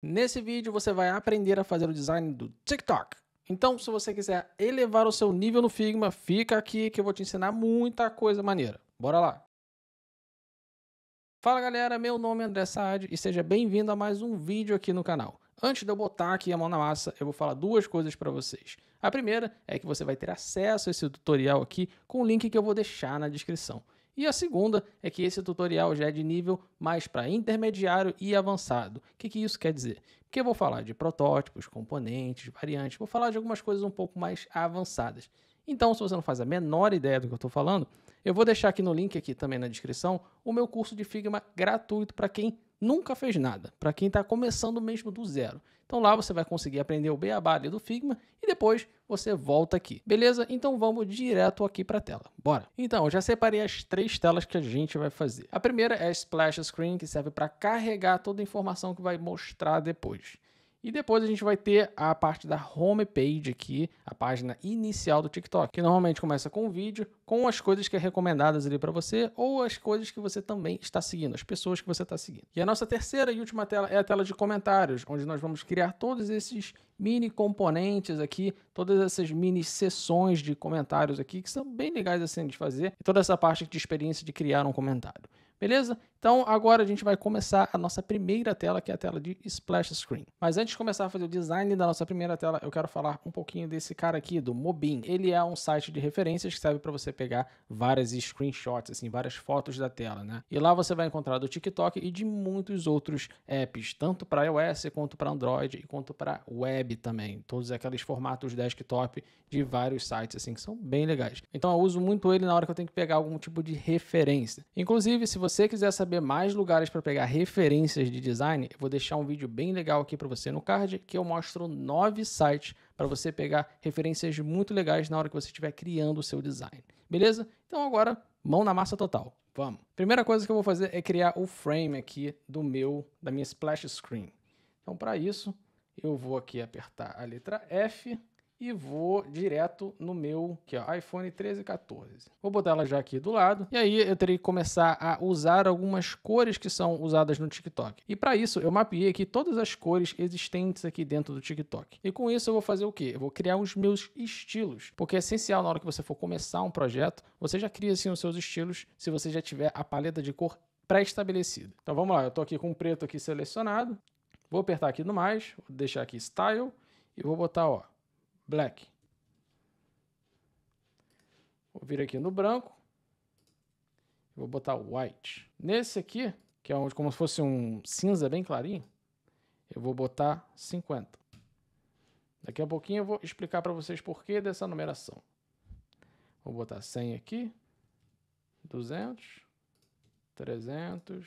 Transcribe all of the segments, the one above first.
Nesse vídeo você vai aprender a fazer o design do TikTok. Então, se você quiser elevar o seu nível no Figma, fica aqui que eu vou te ensinar muita coisa maneira. Bora lá! Fala galera, meu nome é André Saad e seja bem-vindo a mais um vídeo aqui no canal. Antes de eu botar aqui a mão na massa, eu vou falar duas coisas para vocês. A primeira é que você vai ter acesso a esse tutorial aqui com o link que eu vou deixar na descrição. E a segunda é que esse tutorial já é de nível mais para intermediário e avançado. O que isso quer dizer? Porque eu vou falar de protótipos, componentes, variantes, vou falar de algumas coisas um pouco mais avançadas. Então, se você não faz a menor ideia do que eu estou falando, eu vou deixar aqui no link aqui também na descrição o meu curso de Figma gratuito para quem nunca fez nada, para quem está começando mesmo do zero. Então lá você vai conseguir aprender o beabá ali do Figma e depois você volta aqui. Beleza? Então vamos direto aqui para a tela. Bora! Então, eu já separei as três telas que a gente vai fazer. A primeira é a Splash Screen, que serve para carregar toda a informação que vai mostrar depois. E depois a gente vai ter a parte da homepage aqui, a página inicial do TikTok, que normalmente começa com um vídeo, com as coisas que é recomendadas ali para você, ou as coisas que você também está seguindo, as pessoas que você está seguindo. E a nossa terceira e última tela é a tela de comentários, onde nós vamos criar todos esses mini componentes aqui, todas essas mini sessões de comentários aqui, que são bem legais assim de fazer, e toda essa parte de experiência de criar um comentário. Beleza? Então agora a gente vai começar a nossa primeira tela, que é a tela de Splash Screen. Mas antes de começar a fazer o design da nossa primeira tela, eu quero falar um pouquinho desse cara aqui, do Mobin. Ele é um site de referências que serve para você pegar várias screenshots, assim, várias fotos da tela, né? E lá você vai encontrar do TikTok e de muitos outros apps, tanto para iOS quanto para Android e quanto para web também. Todos aqueles formatos desktop de vários sites, assim, que são bem legais. Então eu uso muito ele na hora que eu tenho que pegar algum tipo de referência. Inclusive, se você quiser saber mais lugares para pegar referências de design, eu vou deixar um vídeo bem legal aqui para você no card, que eu mostro 9 sites para você pegar referências muito legais na hora que você estiver criando o seu design. Beleza? Então agora, mão na massa total. Vamos! Primeira coisa que eu vou fazer é criar o frame aqui da minha splash screen. Então para isso, eu vou aqui apertar a letra F e vou direto no meu aqui, ó, iPhone 13 e 14. Vou botar ela já aqui do lado. E aí eu terei que começar a usar algumas cores que são usadas no TikTok. E para isso eu mapeei aqui todas as cores existentes aqui dentro do TikTok. E com isso eu vou fazer o quê? Eu vou criar os meus estilos. Porque é essencial na hora que você for começar um projeto, você já cria assim os seus estilos se você já tiver a paleta de cor pré-estabelecida. Então vamos lá, eu estou aqui com o preto aqui selecionado. Vou apertar aqui no mais, vou deixar aqui Style e vou botar, ó, Black. Vou vir aqui no branco. Vou botar White. Nesse aqui, que é como se fosse um cinza bem clarinho, eu vou botar 50. Daqui a pouquinho eu vou explicar para vocês por que dessa numeração. Vou botar 100 aqui, 200, 300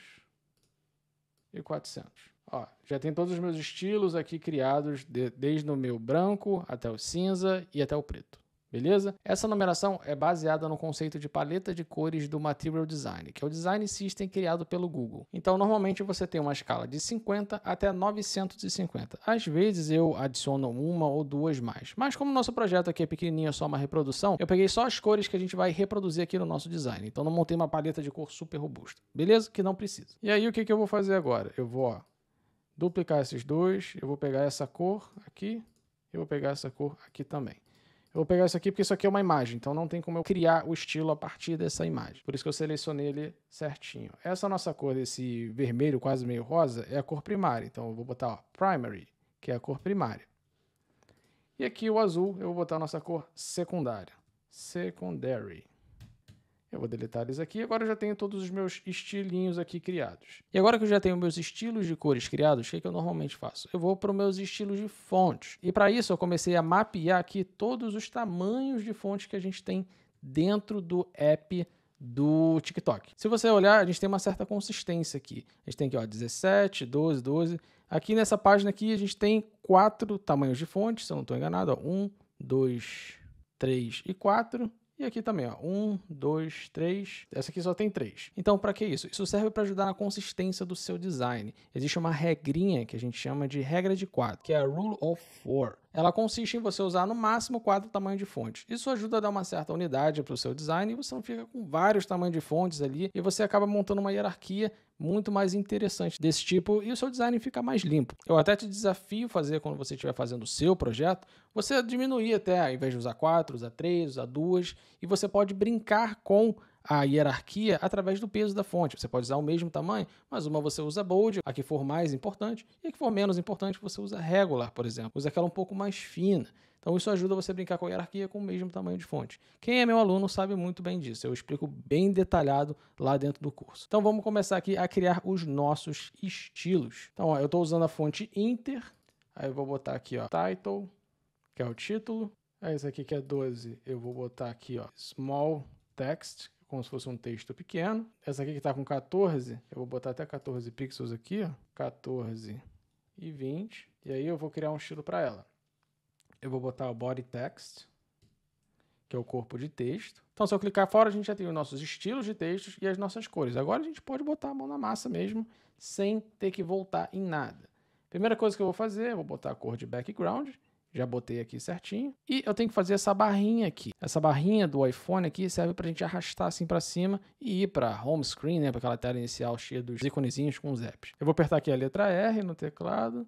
e 400. Ó, já tem todos os meus estilos aqui criados, desde o meu branco até o cinza e até o preto. Beleza? Essa numeração é baseada no conceito de paleta de cores do Material Design, que é o design system criado pelo Google. Então, normalmente você tem uma escala de 50 até 950. Às vezes eu adiciono uma ou duas mais. Mas como o nosso projeto aqui é pequenininho, é só uma reprodução, eu peguei só as cores que a gente vai reproduzir aqui no nosso design. Então, não montei uma paleta de cor super robusta. Beleza? Que não precisa. E aí, o que eu vou fazer agora? Eu vou, ó, duplicar esses dois, eu vou pegar essa cor aqui, eu vou pegar essa cor aqui também. Eu vou pegar isso aqui porque isso aqui é uma imagem, então não tem como eu criar o estilo a partir dessa imagem. Por isso que eu selecionei ele certinho. Essa nossa cor, esse vermelho quase meio rosa, é a cor primária. Então eu vou botar, ó, Primary, que é a cor primária. E aqui o azul, eu vou botar a nossa cor secundária. Secondary. Eu vou deletar eles aqui. Agora eu já tenho todos os meus estilinhos aqui criados. E agora que eu já tenho meus estilos de cores criados, o que eu normalmente faço? Eu vou para os meus estilos de fontes. E para isso eu comecei a mapear aqui todos os tamanhos de fontes que a gente tem dentro do app do TikTok. Se você olhar, a gente tem uma certa consistência aqui. A gente tem aqui, ó, 17, 12, 12. Aqui nessa página aqui a gente tem 4 tamanhos de fontes, se eu não estou enganado. Ó, 1, 2, 3 e 4. E aqui também, ó, 1, 2, 3. Essa aqui só tem 3. Então, para que isso? Isso serve para ajudar na consistência do seu design. Existe uma regrinha que a gente chama de regra de 4, que é a Rule of 4. ela consiste em você usar no máximo 4 tamanhos de fontes. Isso ajuda a dar uma certa unidade para o seu design e você não fica com vários tamanhos de fontes ali e você acaba montando uma hierarquia muito mais interessante desse tipo e o seu design fica mais limpo. Eu até te desafio fazer quando você estiver fazendo o seu projeto, você diminuir até, ao invés de usar 4, usar 3, usar 2 e você pode brincar com a hierarquia através do peso da fonte. Você pode usar o mesmo tamanho, mas uma você usa bold, a que for mais importante, e a que for menos importante você usa regular, por exemplo. Usa aquela um pouco mais fina. Então isso ajuda você a brincar com a hierarquia com o mesmo tamanho de fonte. Quem é meu aluno sabe muito bem disso. Eu explico bem detalhado lá dentro do curso. Então vamos começar aqui a criar os nossos estilos. Então ó, eu estou usando a fonte Inter. Aí eu vou botar aqui ó, Title, que é o título. Aí esse aqui que é 12, eu vou botar aqui ó, Small Text, como se fosse um texto pequeno. Essa aqui que está com 14, eu vou botar até 14 pixels aqui, ó, 14 e 20. E aí eu vou criar um estilo para ela. Eu vou botar o Body Text, que é o corpo de texto. Então, se eu clicar fora, a gente já tem os nossos estilos de textos e as nossas cores. Agora a gente pode botar a mão na massa mesmo, sem ter que voltar em nada. Primeira coisa que eu vou fazer, eu vou botar a cor de background. Já botei aqui certinho. E eu tenho que fazer essa barrinha aqui. Essa barrinha do iPhone aqui serve para a gente arrastar assim para cima e ir para home screen, né? Para aquela tela inicial cheia dos iconezinhos com os apps. Eu vou apertar aqui a letra R no teclado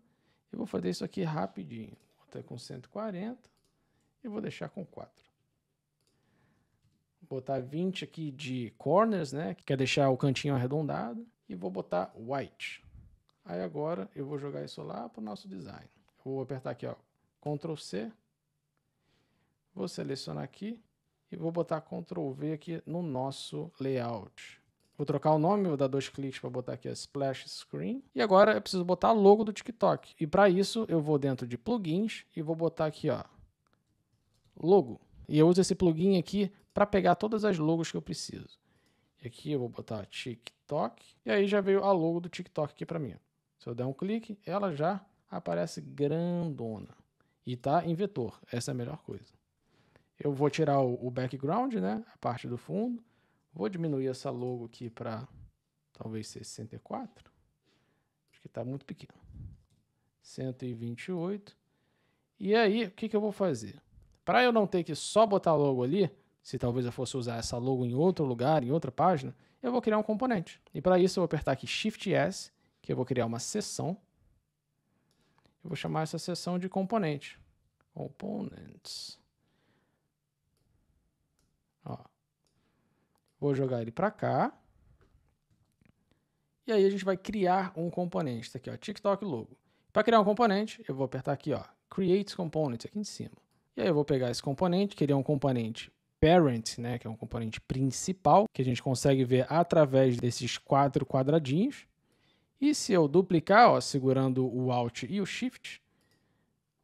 e vou fazer isso aqui rapidinho. Vou botar com 140 e vou deixar com 4. Vou botar 20 aqui de corners, né? Que quer deixar o cantinho arredondado. E vou botar white. Aí agora eu vou jogar isso lá para o nosso design. Eu vou apertar aqui, ó. Ctrl C, vou selecionar aqui e vou botar Ctrl V aqui no nosso layout. Vou trocar o nome, vou dar 2 cliques para botar aqui a Splash Screen. E agora eu preciso botar o logo do TikTok. E para isso eu vou dentro de plugins e vou botar aqui, ó, logo. E eu uso esse plugin aqui para pegar todas as logos que eu preciso. E aqui eu vou botar TikTok e aí já veio a logo do TikTok aqui para mim. Se eu der um clique, ela já aparece grandona. E tá em vetor, essa é a melhor coisa. Eu vou tirar o background, né, a parte do fundo. Vou diminuir essa logo aqui para talvez 64. Acho que está muito pequeno. 128. E aí, o que eu vou fazer? Para eu não ter que só botar a logo ali, se talvez eu fosse usar essa logo em outro lugar, em outra página, eu vou criar um componente. E para isso eu vou apertar aqui Shift S, que eu vou criar uma seção. Eu vou chamar essa seção de componente. Components. Ó. Vou jogar ele para cá. E aí a gente vai criar um componente. Tá aqui, ó, TikTok logo. Para criar um componente, eu vou apertar aqui, ó, Create Component aqui em cima. E aí eu vou pegar esse componente, que ele é um componente parent, né, que é um componente principal, que a gente consegue ver através desses 4 quadradinhos. E se eu duplicar, ó, segurando o Alt e o Shift,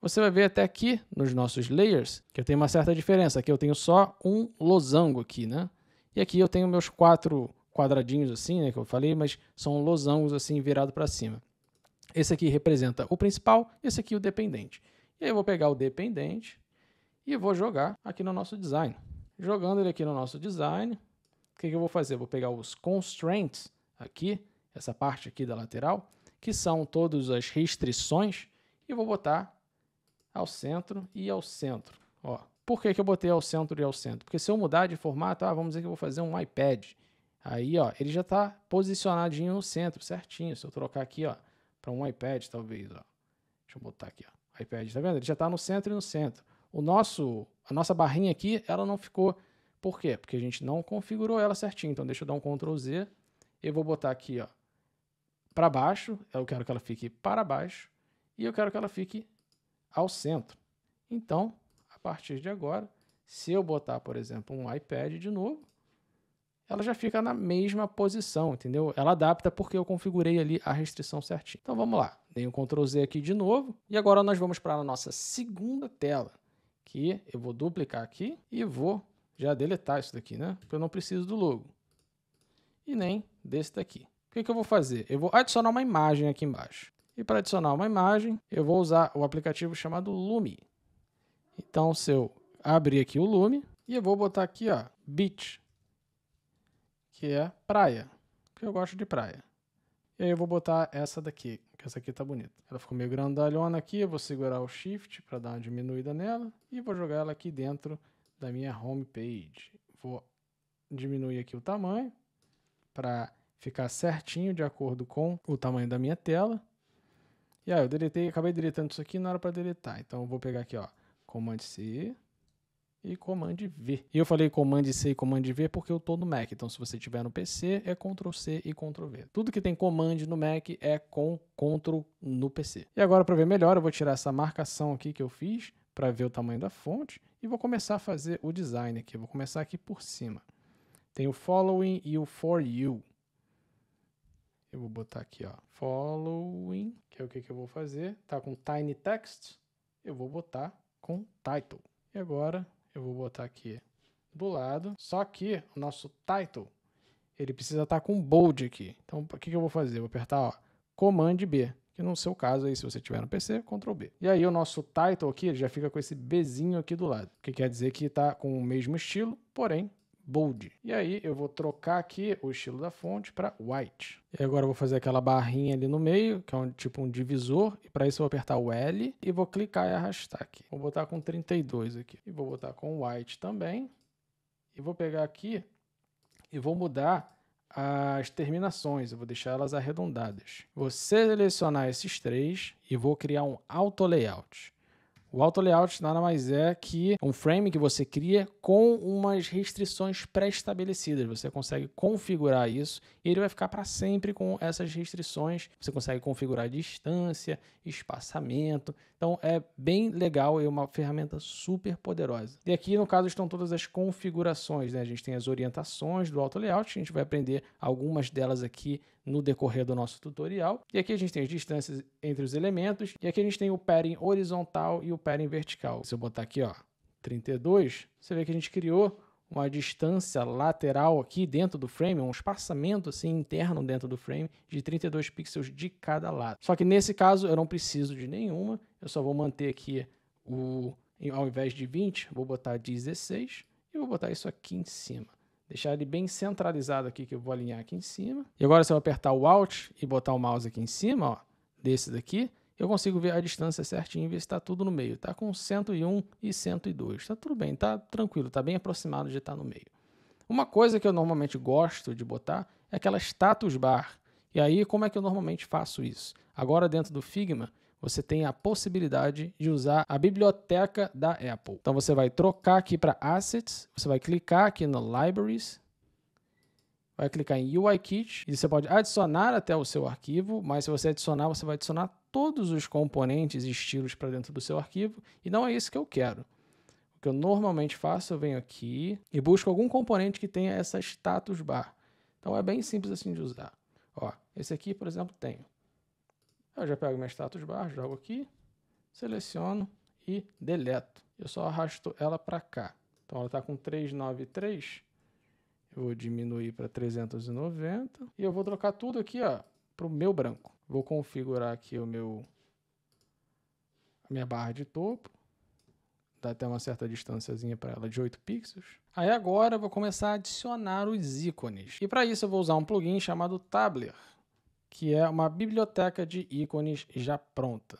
você vai ver até aqui nos nossos layers que eu tenho uma certa diferença. Aqui eu tenho só um losango aqui, né? E aqui eu tenho meus 4 quadradinhos assim, né, que eu falei, mas são losangos assim virado para cima. Esse aqui representa o principal, esse aqui o dependente. E aí eu vou pegar o dependente e vou jogar aqui no nosso design. Jogando ele aqui no nosso design, o que eu vou fazer? Eu vou pegar os constraints aqui, essa parte aqui da lateral, que são todas as restrições, e vou botar ao centro e ao centro. Ó, por que eu botei ao centro e ao centro? Porque se eu mudar de formato, vamos dizer que eu vou fazer um iPad. Aí, ó, ele já está posicionadinho no centro, certinho. Se eu trocar aqui, ó, para um iPad, talvez, ó. Deixa eu botar aqui, ó, iPad, tá vendo? Ele já está no centro e no centro. A nossa barrinha aqui, ela não ficou. Por quê? Porque a gente não configurou ela certinho. Então, deixa eu dar um Ctrl Z. Eu vou botar aqui, ó, para baixo. Eu quero que ela fique para baixo. E eu quero que ela fique ao centro. Então, a partir de agora, se eu botar, por exemplo, um iPad de novo, ela já fica na mesma posição, entendeu? Ela adapta porque eu configurei ali a restrição certinho. Então vamos lá, dei um Ctrl Z aqui de novo, e agora nós vamos para a nossa segunda tela, que eu vou duplicar aqui e vou já deletar isso daqui, né? Porque eu não preciso do logo. E nem desse daqui. O que eu vou fazer? Eu vou adicionar uma imagem aqui embaixo. E para adicionar uma imagem, eu vou usar o aplicativo chamado Lumi. Então, se eu abrir aqui o Lumi, e eu vou botar aqui, ó, Beach, que é praia, porque eu gosto de praia. E aí eu vou botar essa daqui, que essa aqui tá bonita. Ela ficou meio grandalhona aqui, eu vou segurar o Shift para dar uma diminuída nela e vou jogar ela aqui dentro da minha home page. Vou diminuir aqui o tamanho para ficar certinho de acordo com o tamanho da minha tela. E aí eu acabei deletando isso aqui, não era para deletar. Então eu vou pegar aqui, ó, Command C e Command V. E eu falei Command C e Command V porque eu estou no Mac. Então se você tiver no PC é Ctrl C e Ctrl V. Tudo que tem Command no Mac é com Ctrl no PC. E agora para ver melhor eu vou tirar essa marcação aqui que eu fiz para ver o tamanho da fonte e vou começar a fazer o design aqui. Eu vou começar aqui por cima. Tem o Following e o For You. Eu vou botar aqui, ó, Following, que é o que eu vou fazer. Tá com Tiny Text, eu vou botar com Title. E agora eu vou botar aqui do lado, só que o nosso Title, ele precisa estar com Bold aqui. Então, o que eu vou fazer? Eu vou apertar, ó, Command B, que no seu caso aí, se você tiver no PC, Ctrl B. E aí o nosso Title aqui, ele já fica com esse Bzinho aqui do lado, que quer dizer que tá com o mesmo estilo, porém bold. E aí eu vou trocar aqui o estilo da fonte para white. E agora eu vou fazer aquela barrinha ali no meio, que é tipo um divisor, e para isso eu vou apertar o L e vou clicar e arrastar aqui. Vou botar com 32 aqui. E vou botar com white também. E vou pegar aqui e vou mudar as terminações, eu vou deixar elas arredondadas. Vou selecionar esses três e vou criar um auto layout. O auto layout nada mais é que um frame que você cria com umas restrições pré-estabelecidas. Você consegue configurar isso e ele vai ficar para sempre com essas restrições. Você consegue configurar distância, espaçamento. Então é bem legal e uma ferramenta super poderosa. E aqui no caso estão todas as configurações, né? A gente tem as orientações do auto layout, a gente vai aprender algumas delas aqui no decorrer do nosso tutorial. E aqui a gente tem as distâncias entre os elementos. E aqui a gente tem o padding horizontal e o padding vertical. Se eu botar aqui, ó, 32, você vê que a gente criou uma distância lateral aqui dentro do frame, um espaçamento assim interno dentro do frame de 32 pixels de cada lado. Só que nesse caso eu não preciso de nenhuma, eu só vou manter aqui ao invés de 20, vou botar 16 e vou botar isso aqui em cima. Deixar ele bem centralizado aqui, que eu vou alinhar aqui em cima. E agora se eu apertar o Alt e botar o mouse aqui em cima, ó, desse daqui, eu consigo ver a distância certinho e ver se está tudo no meio. Está com 101 e 102. Está tudo bem, está tranquilo, está bem aproximado de estar no meio. Uma coisa que eu normalmente gosto de botar é aquela status bar. E aí, como é que eu normalmente faço isso? Agora, dentro do Figma, você tem a possibilidade de usar a biblioteca da Apple. Então, você vai trocar aqui para Assets, você vai clicar aqui no Libraries, vai clicar em UIKit e você pode adicionar até o seu arquivo, mas se você adicionar, você vai adicionar todos os componentes e estilos para dentro do seu arquivo e não é isso que eu quero. O que eu normalmente faço, eu venho aqui e busco algum componente que tenha essa status bar. Então é bem simples assim de usar. Ó, esse aqui, por exemplo, tenho. Eu já pego minha status bar, jogo aqui, seleciono e deleto. Eu só arrasto ela para cá. Então ela está com 393. Eu vou diminuir para 390 e eu vou trocar tudo aqui para o meu branco. Vou configurar aqui a minha barra de topo. Dá até uma certa distânciazinha para ela de 8 pixels. Aí agora eu vou começar a adicionar os ícones. E para isso eu vou usar um plugin chamado Tabler, que é uma biblioteca de ícones já pronta.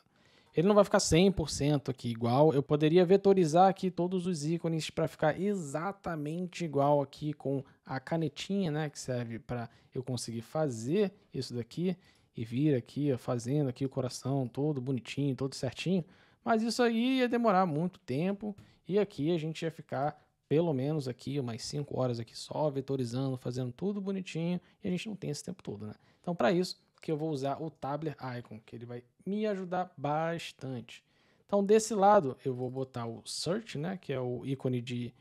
Ele não vai ficar 100% aqui igual. Eu poderia vetorizar aqui todos os ícones para ficar exatamente igual aqui com a canetinha, né, que serve para eu conseguir fazer isso daqui e vir aqui fazendo aqui o coração todo bonitinho, todo certinho. Mas isso aí ia demorar muito tempo e aqui a gente ia ficar pelo menos aqui umas 5 horas aqui só vetorizando, fazendo tudo bonitinho e a gente não tem esse tempo todo, né? Então para isso que eu vou usar o Tabler Icon, que ele vai me ajudar bastante. Então, desse lado, eu vou botar o Search, né, que é o ícone de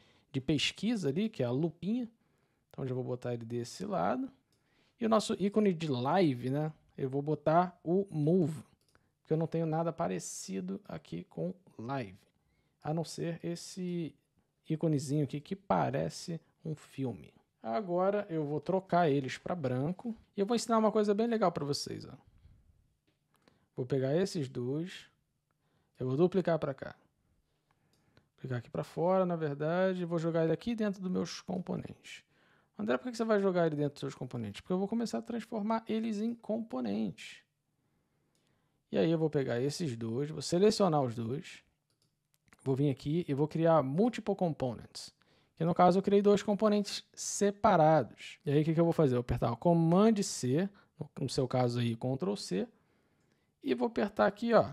pesquisa ali, que é a lupinha. Então, já vou botar ele desse lado. E o nosso ícone de Live, né, eu vou botar o Move, porque eu não tenho nada parecido aqui com Live, a não ser esse íconezinho aqui que parece um filme. Agora eu vou trocar eles para branco e eu vou ensinar uma coisa bem legal para vocês. Ó. Vou pegar esses dois, eu vou duplicar para cá. Vou pegar aqui para fora, na verdade, e vou jogar ele aqui dentro dos meus componentes. André, por que você vai jogar ele dentro dos seus componentes? Porque eu vou começar a transformar eles em componentes. E aí eu vou pegar esses dois, vou selecionar os dois, vou vir aqui e vou criar multiple components. Que no caso eu criei dois componentes separados. E aí o que eu vou fazer? Eu vou apertar o Command C, no seu caso aí Ctrl C, e vou apertar aqui, ó,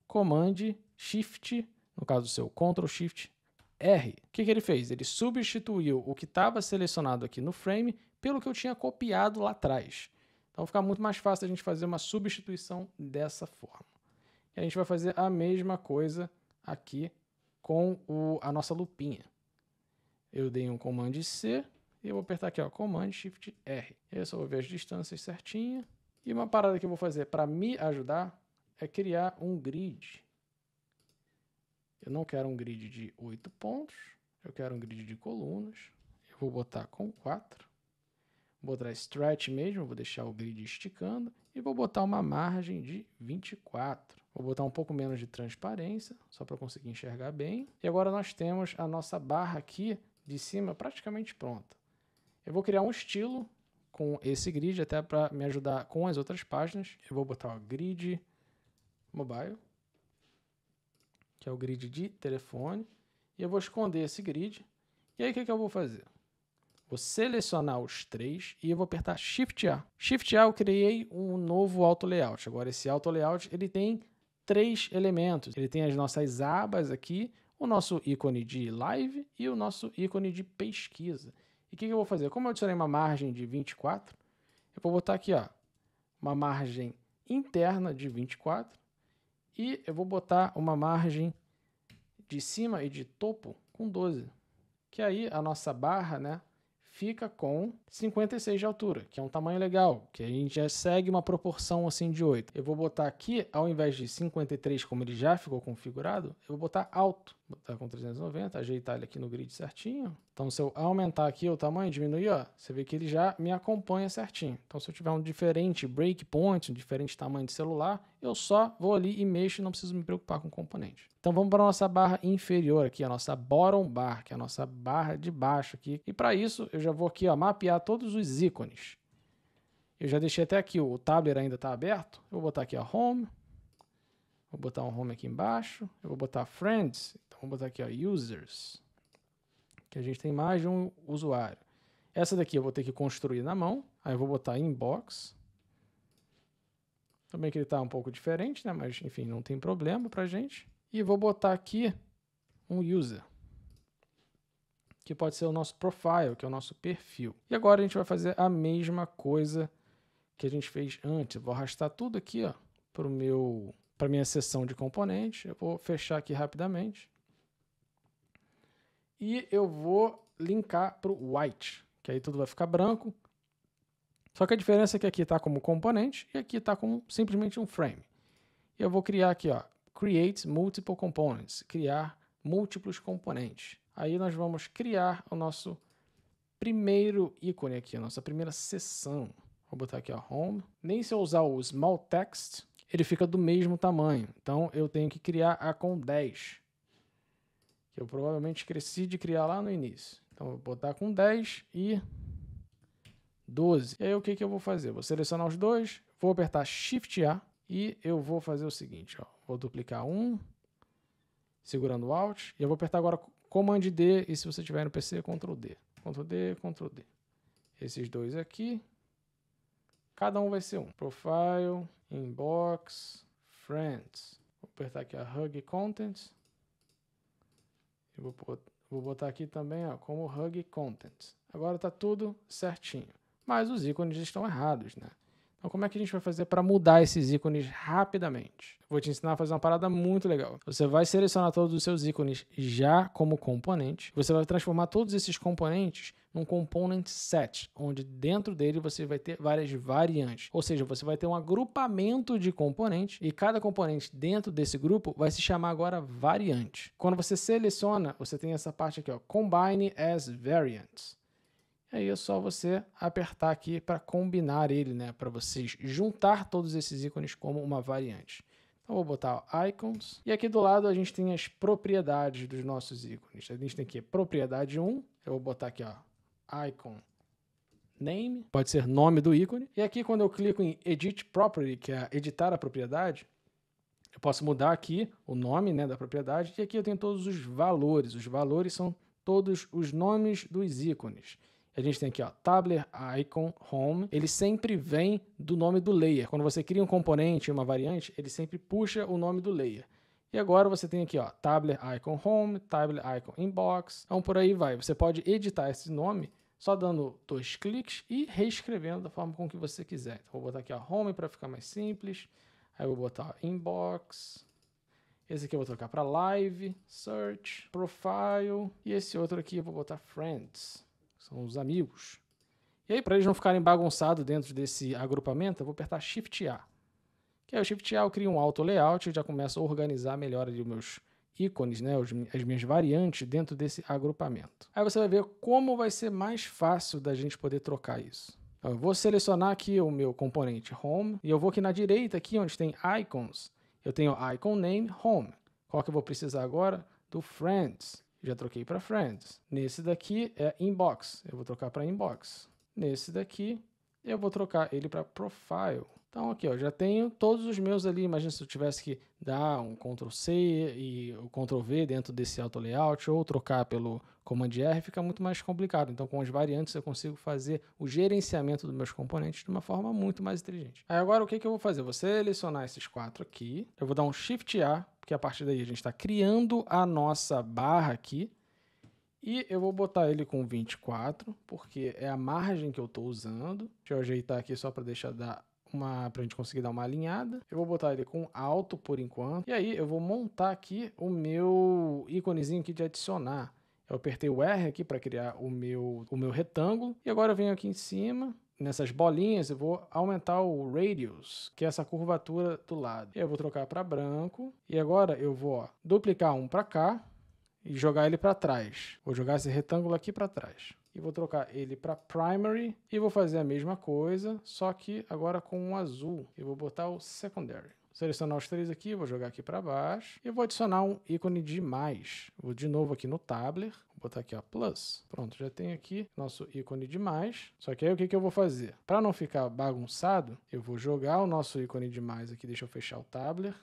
Command Shift, no caso do seu Ctrl Shift R. O que ele fez? Ele substituiu o que estava selecionado aqui no frame pelo que eu tinha copiado lá atrás. Então fica muito mais fácil a gente fazer uma substituição dessa forma. E a gente vai fazer a mesma coisa aqui com a nossa lupinha. Eu dei um Command C e eu vou apertar aqui, ó, Command Shift R. Eu só vou ver as distâncias certinho. E uma parada que eu vou fazer para me ajudar é criar um grid. Eu não quero um grid de 8 pontos, eu quero um grid de colunas. Eu vou botar com 4. Vou botar stretch mesmo, vou deixar o grid esticando. E vou botar uma margem de 24. Vou botar um pouco menos de transparência, só para conseguir enxergar bem. E agora nós temos a nossa barra aqui de cima praticamente pronta. Eu vou criar um estilo com esse grid, até para me ajudar com as outras páginas. Eu vou botar o grid mobile, que é o grid de telefone, e eu vou esconder esse grid. E aí o que eu vou fazer? Vou selecionar os três e eu vou apertar Shift A. Shift A eu criei um novo auto layout. Agora esse auto layout ele tem 3 elementos. Ele tem as nossas abas aqui, o nosso ícone de live e o nosso ícone de pesquisa. E o que eu vou fazer? Como eu adicionei uma margem de 24, eu vou botar aqui, ó, uma margem interna de 24 e eu vou botar uma margem de cima e de topo com 12. Que aí a nossa barra, né, fica com 56 de altura, que é um tamanho legal, que a gente já segue uma proporção assim de 8. Eu vou botar aqui, ao invés de 53, como ele já ficou configurado, eu vou botar alto. Vou botar com 390, ajeitar ele aqui no grid certinho. Então, se eu aumentar aqui o tamanho, diminuir, ó, você vê que ele já me acompanha certinho. Então, se eu tiver um diferente breakpoint, um diferente tamanho de celular, eu só vou ali e mexo e não preciso me preocupar com o componente. Então, vamos para a nossa barra inferior aqui, a nossa bottom bar, que é a nossa barra de baixo aqui. E para isso, eu já vou aqui, ó, mapear todos os ícones. Eu já deixei até aqui, o tabler ainda está aberto. Eu vou botar aqui, ó, Home. Vou botar um Home aqui embaixo. Eu vou botar Friends. Então, vou botar aqui, ó, Users. Que a gente tem mais de um usuário. Essa daqui eu vou ter que construir na mão. Aí eu vou botar Inbox. Também que ele está um pouco diferente, né? Mas, enfim, não tem problema pra gente. E vou botar aqui um User, que pode ser o nosso profile, que é o nosso perfil. E agora a gente vai fazer a mesma coisa que a gente fez antes. Eu vou arrastar tudo aqui, ó, para minha seção de componentes. Eu vou fechar aqui rapidamente. E eu vou linkar para o white, que aí tudo vai ficar branco. Só que a diferença é que aqui está como componente e aqui está como simplesmente um frame. E eu vou criar aqui, ó, Create Multiple Components, criar múltiplos componentes. Aí nós vamos criar o nosso primeiro ícone aqui, a nossa primeira seção. Vou botar aqui, ó, Home. Nem se eu usar o Small Text, ele fica do mesmo tamanho. Então eu tenho que criar a com 10. Que eu provavelmente esqueci de criar lá no início. Então eu vou botar com 10 e 12. E aí o que eu vou fazer? Vou selecionar os dois, vou apertar Shift A e eu vou fazer o seguinte, ó. Vou duplicar um, segurando o Alt, e eu vou apertar agora Command D, e se você tiver no PC, Ctrl D. Ctrl D, Ctrl D. Esses dois aqui, cada um vai ser um. Profile, Inbox, Friends. Vou apertar aqui a Hug Content. Eu vou botar aqui também, ó, como Hug Content. Agora está tudo certinho. Mas os ícones estão errados, né? Então, como é que a gente vai fazer para mudar esses ícones rapidamente? Vou te ensinar a fazer uma parada muito legal. Você vai selecionar todos os seus ícones já como componente. Você vai transformar todos esses componentes num component set, onde dentro dele você vai ter várias variantes. Ou seja, você vai ter um agrupamento de componentes e cada componente dentro desse grupo vai se chamar agora variante. Quando você seleciona, você tem essa parte aqui, ó, Combine as Variants. Aí é só você apertar aqui para combinar ele, né? Para vocês juntar todos esses ícones como uma variante. Então, vou botar Icons. E aqui do lado a gente tem as propriedades dos nossos ícones. A gente tem aqui propriedade 1. Eu vou botar aqui, ó, icon name, pode ser nome do ícone. E aqui quando eu clico em Edit Property, que é editar a propriedade, eu posso mudar aqui o nome, né, da propriedade, e aqui eu tenho todos os valores. Os valores são todos os nomes dos ícones. A gente tem aqui, ó, Tabler Icon Home. Ele sempre vem do nome do layer. Quando você cria um componente, uma variante, ele sempre puxa o nome do layer. E agora você tem aqui, ó, Tabler Icon Home, Tabler Icon Inbox. Então por aí vai. Você pode editar esse nome só dando 2 cliques e reescrevendo da forma com que você quiser. Então vou botar aqui, ó, Home para ficar mais simples. Aí eu vou botar Inbox. Esse aqui eu vou trocar para Live, Search, Profile. E esse outro aqui eu vou botar Friends. São os amigos. E aí, para eles não ficarem bagunçados dentro desse agrupamento, eu vou apertar Shift A. Que aí o Shift A eu crio um auto layout e já começo a organizar melhor ali os meus ícones, né, as minhas variantes dentro desse agrupamento. Aí você vai ver como vai ser mais fácil da gente poder trocar isso. Então, eu vou selecionar aqui o meu componente Home e eu vou aqui na direita, aqui onde tem Icons, eu tenho Icon Name Home. Qual que eu vou precisar agora? Do Friends. Já troquei para Friends. Nesse daqui é Inbox. Eu vou trocar para Inbox. Nesse daqui eu vou trocar ele para Profile. Então aqui, ó, já tenho todos os meus ali. Imagina se eu tivesse que dar um Ctrl C e o Ctrl V dentro desse auto layout ou trocar pelo Command R, fica muito mais complicado. Então com as variantes eu consigo fazer o gerenciamento dos meus componentes de uma forma muito mais inteligente. Aí agora o que eu vou fazer? Eu vou selecionar esses 4 aqui. Eu vou dar um Shift A, porque a partir daí a gente está criando a nossa barra aqui. E eu vou botar ele com 24, porque é a margem que eu estou usando. Deixa eu ajeitar aqui só para deixar pra gente conseguir dar uma alinhada. Eu vou botar ele com alto por enquanto. E aí eu vou montar aqui o meu íconezinho aqui de adicionar. Eu apertei o R aqui para criar o meu retângulo. E agora eu venho aqui em cima. Nessas bolinhas eu vou aumentar o radius, que é essa curvatura do lado. E eu vou trocar para branco. E agora eu vou, ó, duplicar um para cá e jogar ele para trás. Vou jogar esse retângulo aqui para trás. E vou trocar ele para Primary e vou fazer a mesma coisa, só que agora com um azul. Eu vou botar o Secondary. Selecionar os 3 aqui, vou jogar aqui para baixo. E vou adicionar um ícone de mais. Vou de novo aqui no Tabler. Vou botar aqui, ó, Plus. Pronto, já tenho aqui nosso ícone de mais. Só que aí o que eu vou fazer? Para não ficar bagunçado, eu vou jogar o nosso ícone de mais aqui. Deixa eu fechar o Tabler.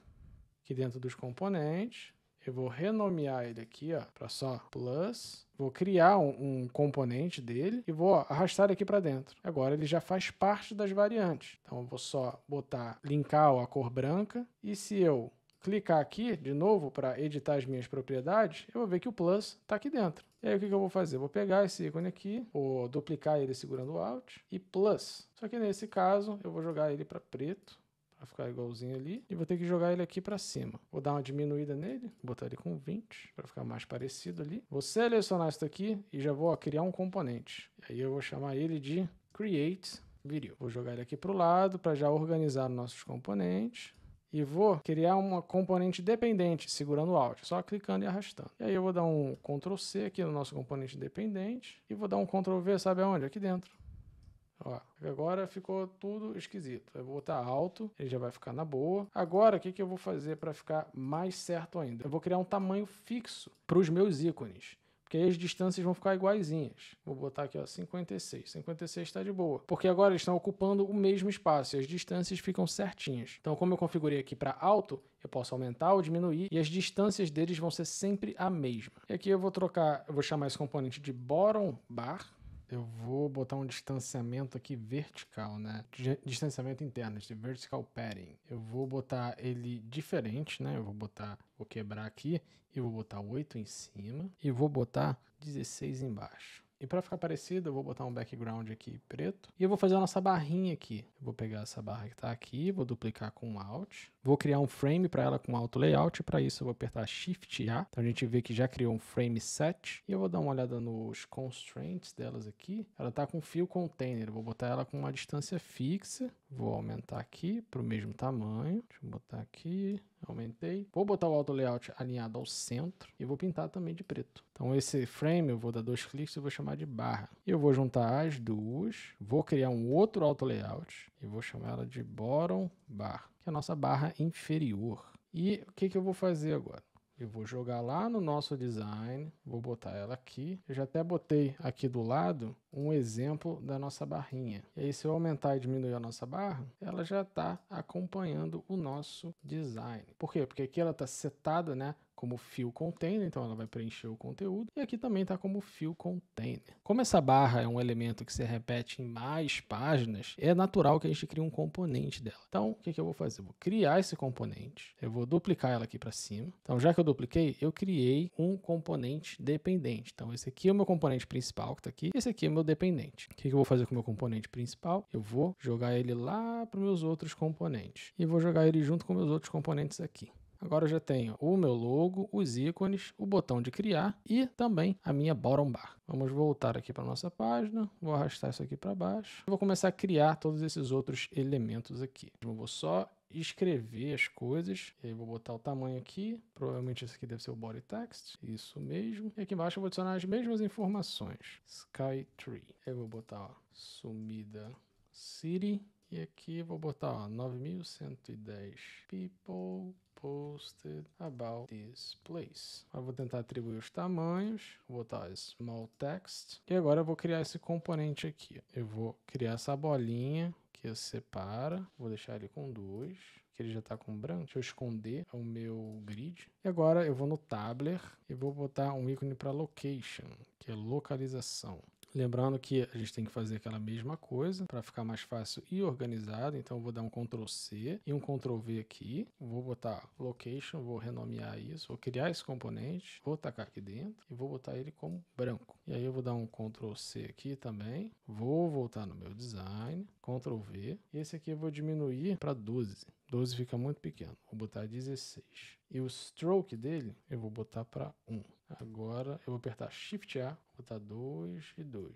Aqui dentro dos componentes. Eu vou renomear ele aqui, ó, para só Plus. Vou criar um componente dele e vou, ó, arrastar ele aqui para dentro. Agora ele já faz parte das variantes. Então eu vou só botar, linkar a cor branca. E se eu clicar aqui de novo para editar as minhas propriedades, eu vou ver que o Plus está aqui dentro. E aí o que eu vou fazer? Eu vou pegar esse ícone aqui, vou duplicar ele segurando o Alt e Plus. Só que nesse caso eu vou jogar ele para preto. Vai ficar igualzinho ali. E vou ter que jogar ele aqui para cima. Vou dar uma diminuída nele. Botar ele com 20 para ficar mais parecido ali. Vou selecionar isso aqui e já vou, ó, criar um componente. E aí eu vou chamar ele de Create Video. Vou jogar ele aqui para o lado para já organizar nossos componentes. E vou criar uma componente dependente, segurando o Alt, só clicando e arrastando. E aí eu vou dar um Ctrl C aqui no nosso componente dependente. E vou dar um Ctrl V, sabe aonde? Aqui dentro. Ó, agora ficou tudo esquisito. Eu vou botar alto, ele já vai ficar na boa. Agora, o que eu vou fazer para ficar mais certo ainda? Eu vou criar um tamanho fixo para os meus ícones, porque aí as distâncias vão ficar iguaizinhas. Vou botar aqui, ó, 56. 56 está de boa, porque agora eles estão ocupando o mesmo espaço e as distâncias ficam certinhas. Então, como eu configurei aqui para alto, eu posso aumentar ou diminuir e as distâncias deles vão ser sempre a mesma. E aqui eu vou trocar, eu vou chamar esse componente de bottom bar. Eu vou botar um distanciamento aqui vertical, né? Distanciamento interno, esse vertical padding. Eu vou botar ele diferente, né? Vou quebrar aqui e vou botar 8 em cima e vou botar 16 embaixo. E para ficar parecido, eu vou botar um background aqui preto. E eu vou fazer a nossa barrinha aqui. Eu vou pegar essa barra que está aqui, vou duplicar com Alt. Vou criar um frame para ela com Auto Layout. Para isso eu vou apertar Shift A. Então a gente vê que já criou um frame set. E eu vou dar uma olhada nos constraints delas aqui. Ela está com Fill Container. Eu vou botar ela com uma distância fixa. Vou aumentar aqui para o mesmo tamanho. Deixa eu botar aqui. Aumentei. Vou botar o Auto Layout alinhado ao centro e vou pintar também de preto. Então esse frame eu vou dar 2 cliques e vou chamar de barra. E eu vou juntar as duas, vou criar um outro Auto Layout e vou chamar ela de Bottom Bar, que é a nossa barra inferior. E o que eu vou fazer agora? e vou jogar lá no nosso design, vou botar ela aqui. Eu já até botei aqui do lado um exemplo da nossa barrinha. E aí, se eu aumentar e diminuir a nossa barra, ela já está acompanhando o nosso design. Por quê? Porque aqui ela está setada, né, como fill container, então ela vai preencher o conteúdo. E aqui também está como fill container. Como essa barra é um elemento que se repete em mais páginas, é natural que a gente crie um componente dela. Então, o que eu vou fazer? Eu vou criar esse componente, eu vou duplicar ela aqui para cima. Então, já que eu dupliquei, eu criei um componente dependente. Então, esse aqui é o meu componente principal que está aqui, esse aqui é o meu dependente. O que eu vou fazer com o meu componente principal? Eu vou jogar ele lá para os meus outros componentes. E vou jogar ele junto com meus outros componentes aqui. Agora eu já tenho o meu logo, os ícones, o botão de criar e também a minha bottom bar. Vamos voltar aqui para a nossa página, vou arrastar isso aqui para baixo. Vou começar a criar todos esses outros elementos aqui. Eu vou só escrever as coisas, e aí vou botar o tamanho aqui, provavelmente esse aqui deve ser o body text, isso mesmo. E aqui embaixo eu vou adicionar as mesmas informações, Skytree. Eu vou botar, ó, Sumida City, e aqui vou botar, ó, 9.110 people posted about this place. Eu vou tentar atribuir os tamanhos, vou botar small text, e agora eu vou criar esse componente aqui. Eu vou criar essa bolinha que eu separa, vou deixar ele com 2, que ele já está com branco. Deixa eu esconder o meu grid. E agora eu vou no Tabler e vou botar um ícone para location, que é localização. Lembrando que a gente tem que fazer aquela mesma coisa para ficar mais fácil e organizado. Então eu vou dar um Ctrl C e um Ctrl V aqui. Vou botar location, vou renomear isso, vou criar esse componente, vou tacar aqui dentro e vou botar ele como branco. E aí eu vou dar um Ctrl C aqui também. Vou voltar no meu design, Ctrl V. E esse aqui eu vou diminuir para 12. 12 fica muito pequeno. Vou botar 16. E o stroke dele eu vou botar para 1. Agora eu vou apertar Shift A, botar 2 e 2.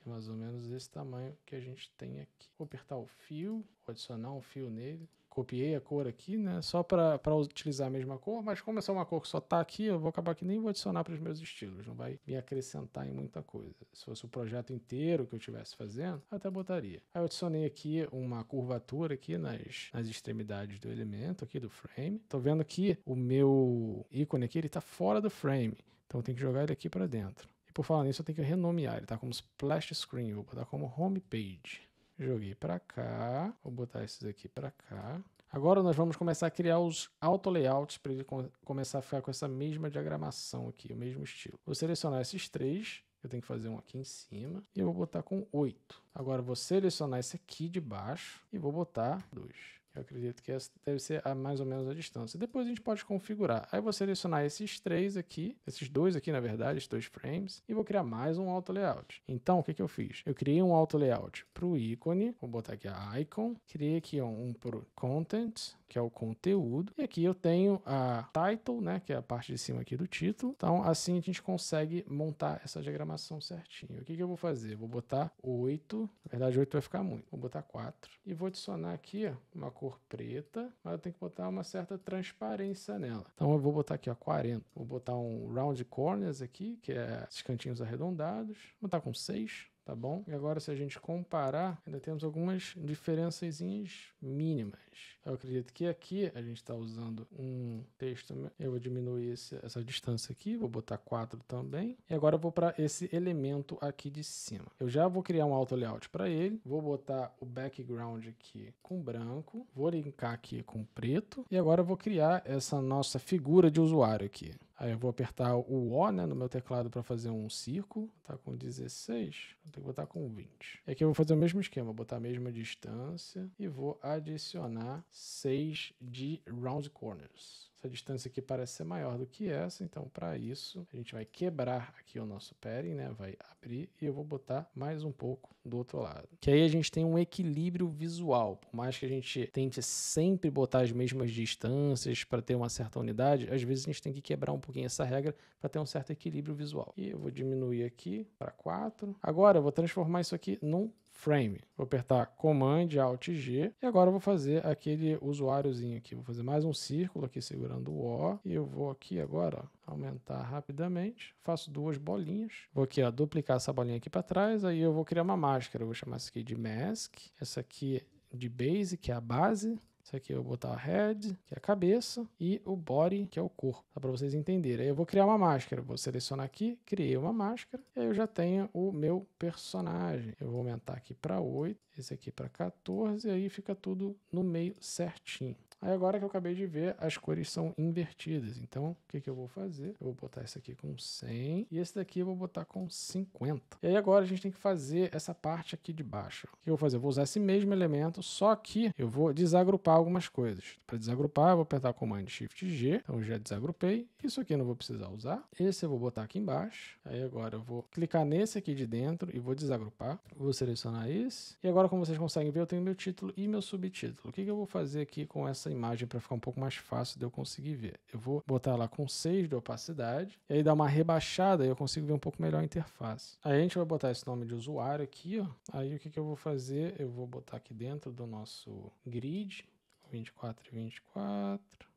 É mais ou menos esse tamanho que a gente tem aqui. Vou apertar o fio, vou adicionar um fio nele. Copiei a cor aqui, né? Só para utilizar a mesma cor, mas como essa é uma cor que só está aqui, eu vou acabar que nem vou adicionar para os meus estilos. Não vai me acrescentar em muita coisa. Se fosse o projeto inteiro que eu estivesse fazendo, eu até botaria. Aí eu adicionei aqui uma curvatura aqui nas extremidades do elemento aqui do frame. Tô vendo que o meu ícone aqui, ele está fora do frame. Então eu tenho que jogar ele aqui para dentro. E por falar nisso, eu tenho que renomear. Ele está como splash screen, vou botar como home page. Joguei para cá, vou botar esses aqui para cá. Agora nós vamos começar a criar os auto layouts para ele começar a ficar com essa mesma diagramação aqui, o mesmo estilo. Vou selecionar esses 3, eu tenho que fazer um aqui em cima, e eu vou botar com 8. Agora vou selecionar esse aqui de baixo e vou botar 2. Eu acredito que essa deve ser mais ou menos a distância. Depois a gente pode configurar. Aí eu vou selecionar esses 3 aqui, esses 2 aqui, na verdade, esses 2 frames, e vou criar mais um auto layout. Então, o que eu fiz? Eu criei um auto layout para o ícone, vou botar aqui a icon, criei aqui um para o content, que é o conteúdo, e aqui eu tenho a title, né, que é a parte de cima aqui do título. Então, assim a gente consegue montar essa diagramação certinho. O que eu vou fazer? Vou botar 8, na verdade 8 vai ficar muito, vou botar 4, e vou adicionar aqui, ó, uma cor preta, mas eu tenho que botar uma certa transparência nela. Então eu vou botar aqui, ó, 40. Vou botar um round corners aqui, que é esses cantinhos arredondados. Vou botar com 6. Tá bom? E agora, se a gente comparar, ainda temos algumas diferençazinhas mínimas. Eu acredito que aqui a gente está usando um texto. Eu vou diminuir essa distância aqui, vou botar 4 também. E agora eu vou para esse elemento aqui de cima. Eu já vou criar um auto layout para ele. Vou botar o background aqui com branco. Vou linkar aqui com preto. E agora eu vou criar essa nossa figura de usuário aqui. Aí eu vou apertar o O, né, no meu teclado para fazer um círculo. Tá com 16, vou ter que botar com 20. E aqui eu vou fazer o mesmo esquema, vou botar a mesma distância e vou adicionar 6 de round corners. Essa distância aqui parece ser maior do que essa, então para isso a gente vai quebrar aqui o nosso padding, né? Vai abrir e eu vou botar mais um pouco do outro lado. Que aí a gente tem um equilíbrio visual. Por mais que a gente tente sempre botar as mesmas distâncias para ter uma certa unidade, às vezes a gente tem que quebrar um pouquinho essa regra para ter um certo equilíbrio visual. E eu vou diminuir aqui para 4. Agora eu vou transformar isso aqui num frame. Vou apertar Command Alt G e agora eu vou fazer aquele usuáriozinho aqui. Vou fazer mais um círculo aqui segurando o O e eu vou aqui agora, ó, aumentar rapidamente. Faço 2 bolinhas. Vou aqui, ó, duplicar essa bolinha aqui para trás. Aí eu vou criar uma máscara. Eu vou chamar isso aqui de Mask. Essa aqui de Base, que é a base. Isso aqui eu vou botar o head, que é a cabeça, e o body, que é o corpo, tá? Para vocês entenderem. Aí eu vou criar uma máscara, vou selecionar aqui, criei uma máscara, e aí eu já tenho o meu personagem. Eu vou aumentar aqui para 8, esse aqui para 14, e aí fica tudo no meio certinho. Aí agora que eu acabei de ver, as cores são invertidas. Então, o que eu vou fazer? Eu vou botar esse aqui com 100 e esse daqui eu vou botar com 50. E aí agora a gente tem que fazer essa parte aqui de baixo. O que eu vou fazer? Eu vou usar esse mesmo elemento, só que eu vou desagrupar algumas coisas. Para desagrupar, eu vou apertar Command Shift G. Então, eu já desagrupei. Isso aqui eu não vou precisar usar. Esse eu vou botar aqui embaixo. Aí agora eu vou clicar nesse aqui de dentro e vou desagrupar. Vou selecionar esse. E agora, como vocês conseguem ver, eu tenho meu título e meu subtítulo. O que eu vou fazer aqui com essa imagem para ficar um pouco mais fácil de eu conseguir ver? Eu vou botar lá com 6 de opacidade e aí dar uma rebaixada e eu consigo ver um pouco melhor a interface. Aí a gente vai botar esse nome de usuário aqui, ó. Aí o que eu vou fazer? Eu vou botar aqui dentro do nosso grid 24 e 24.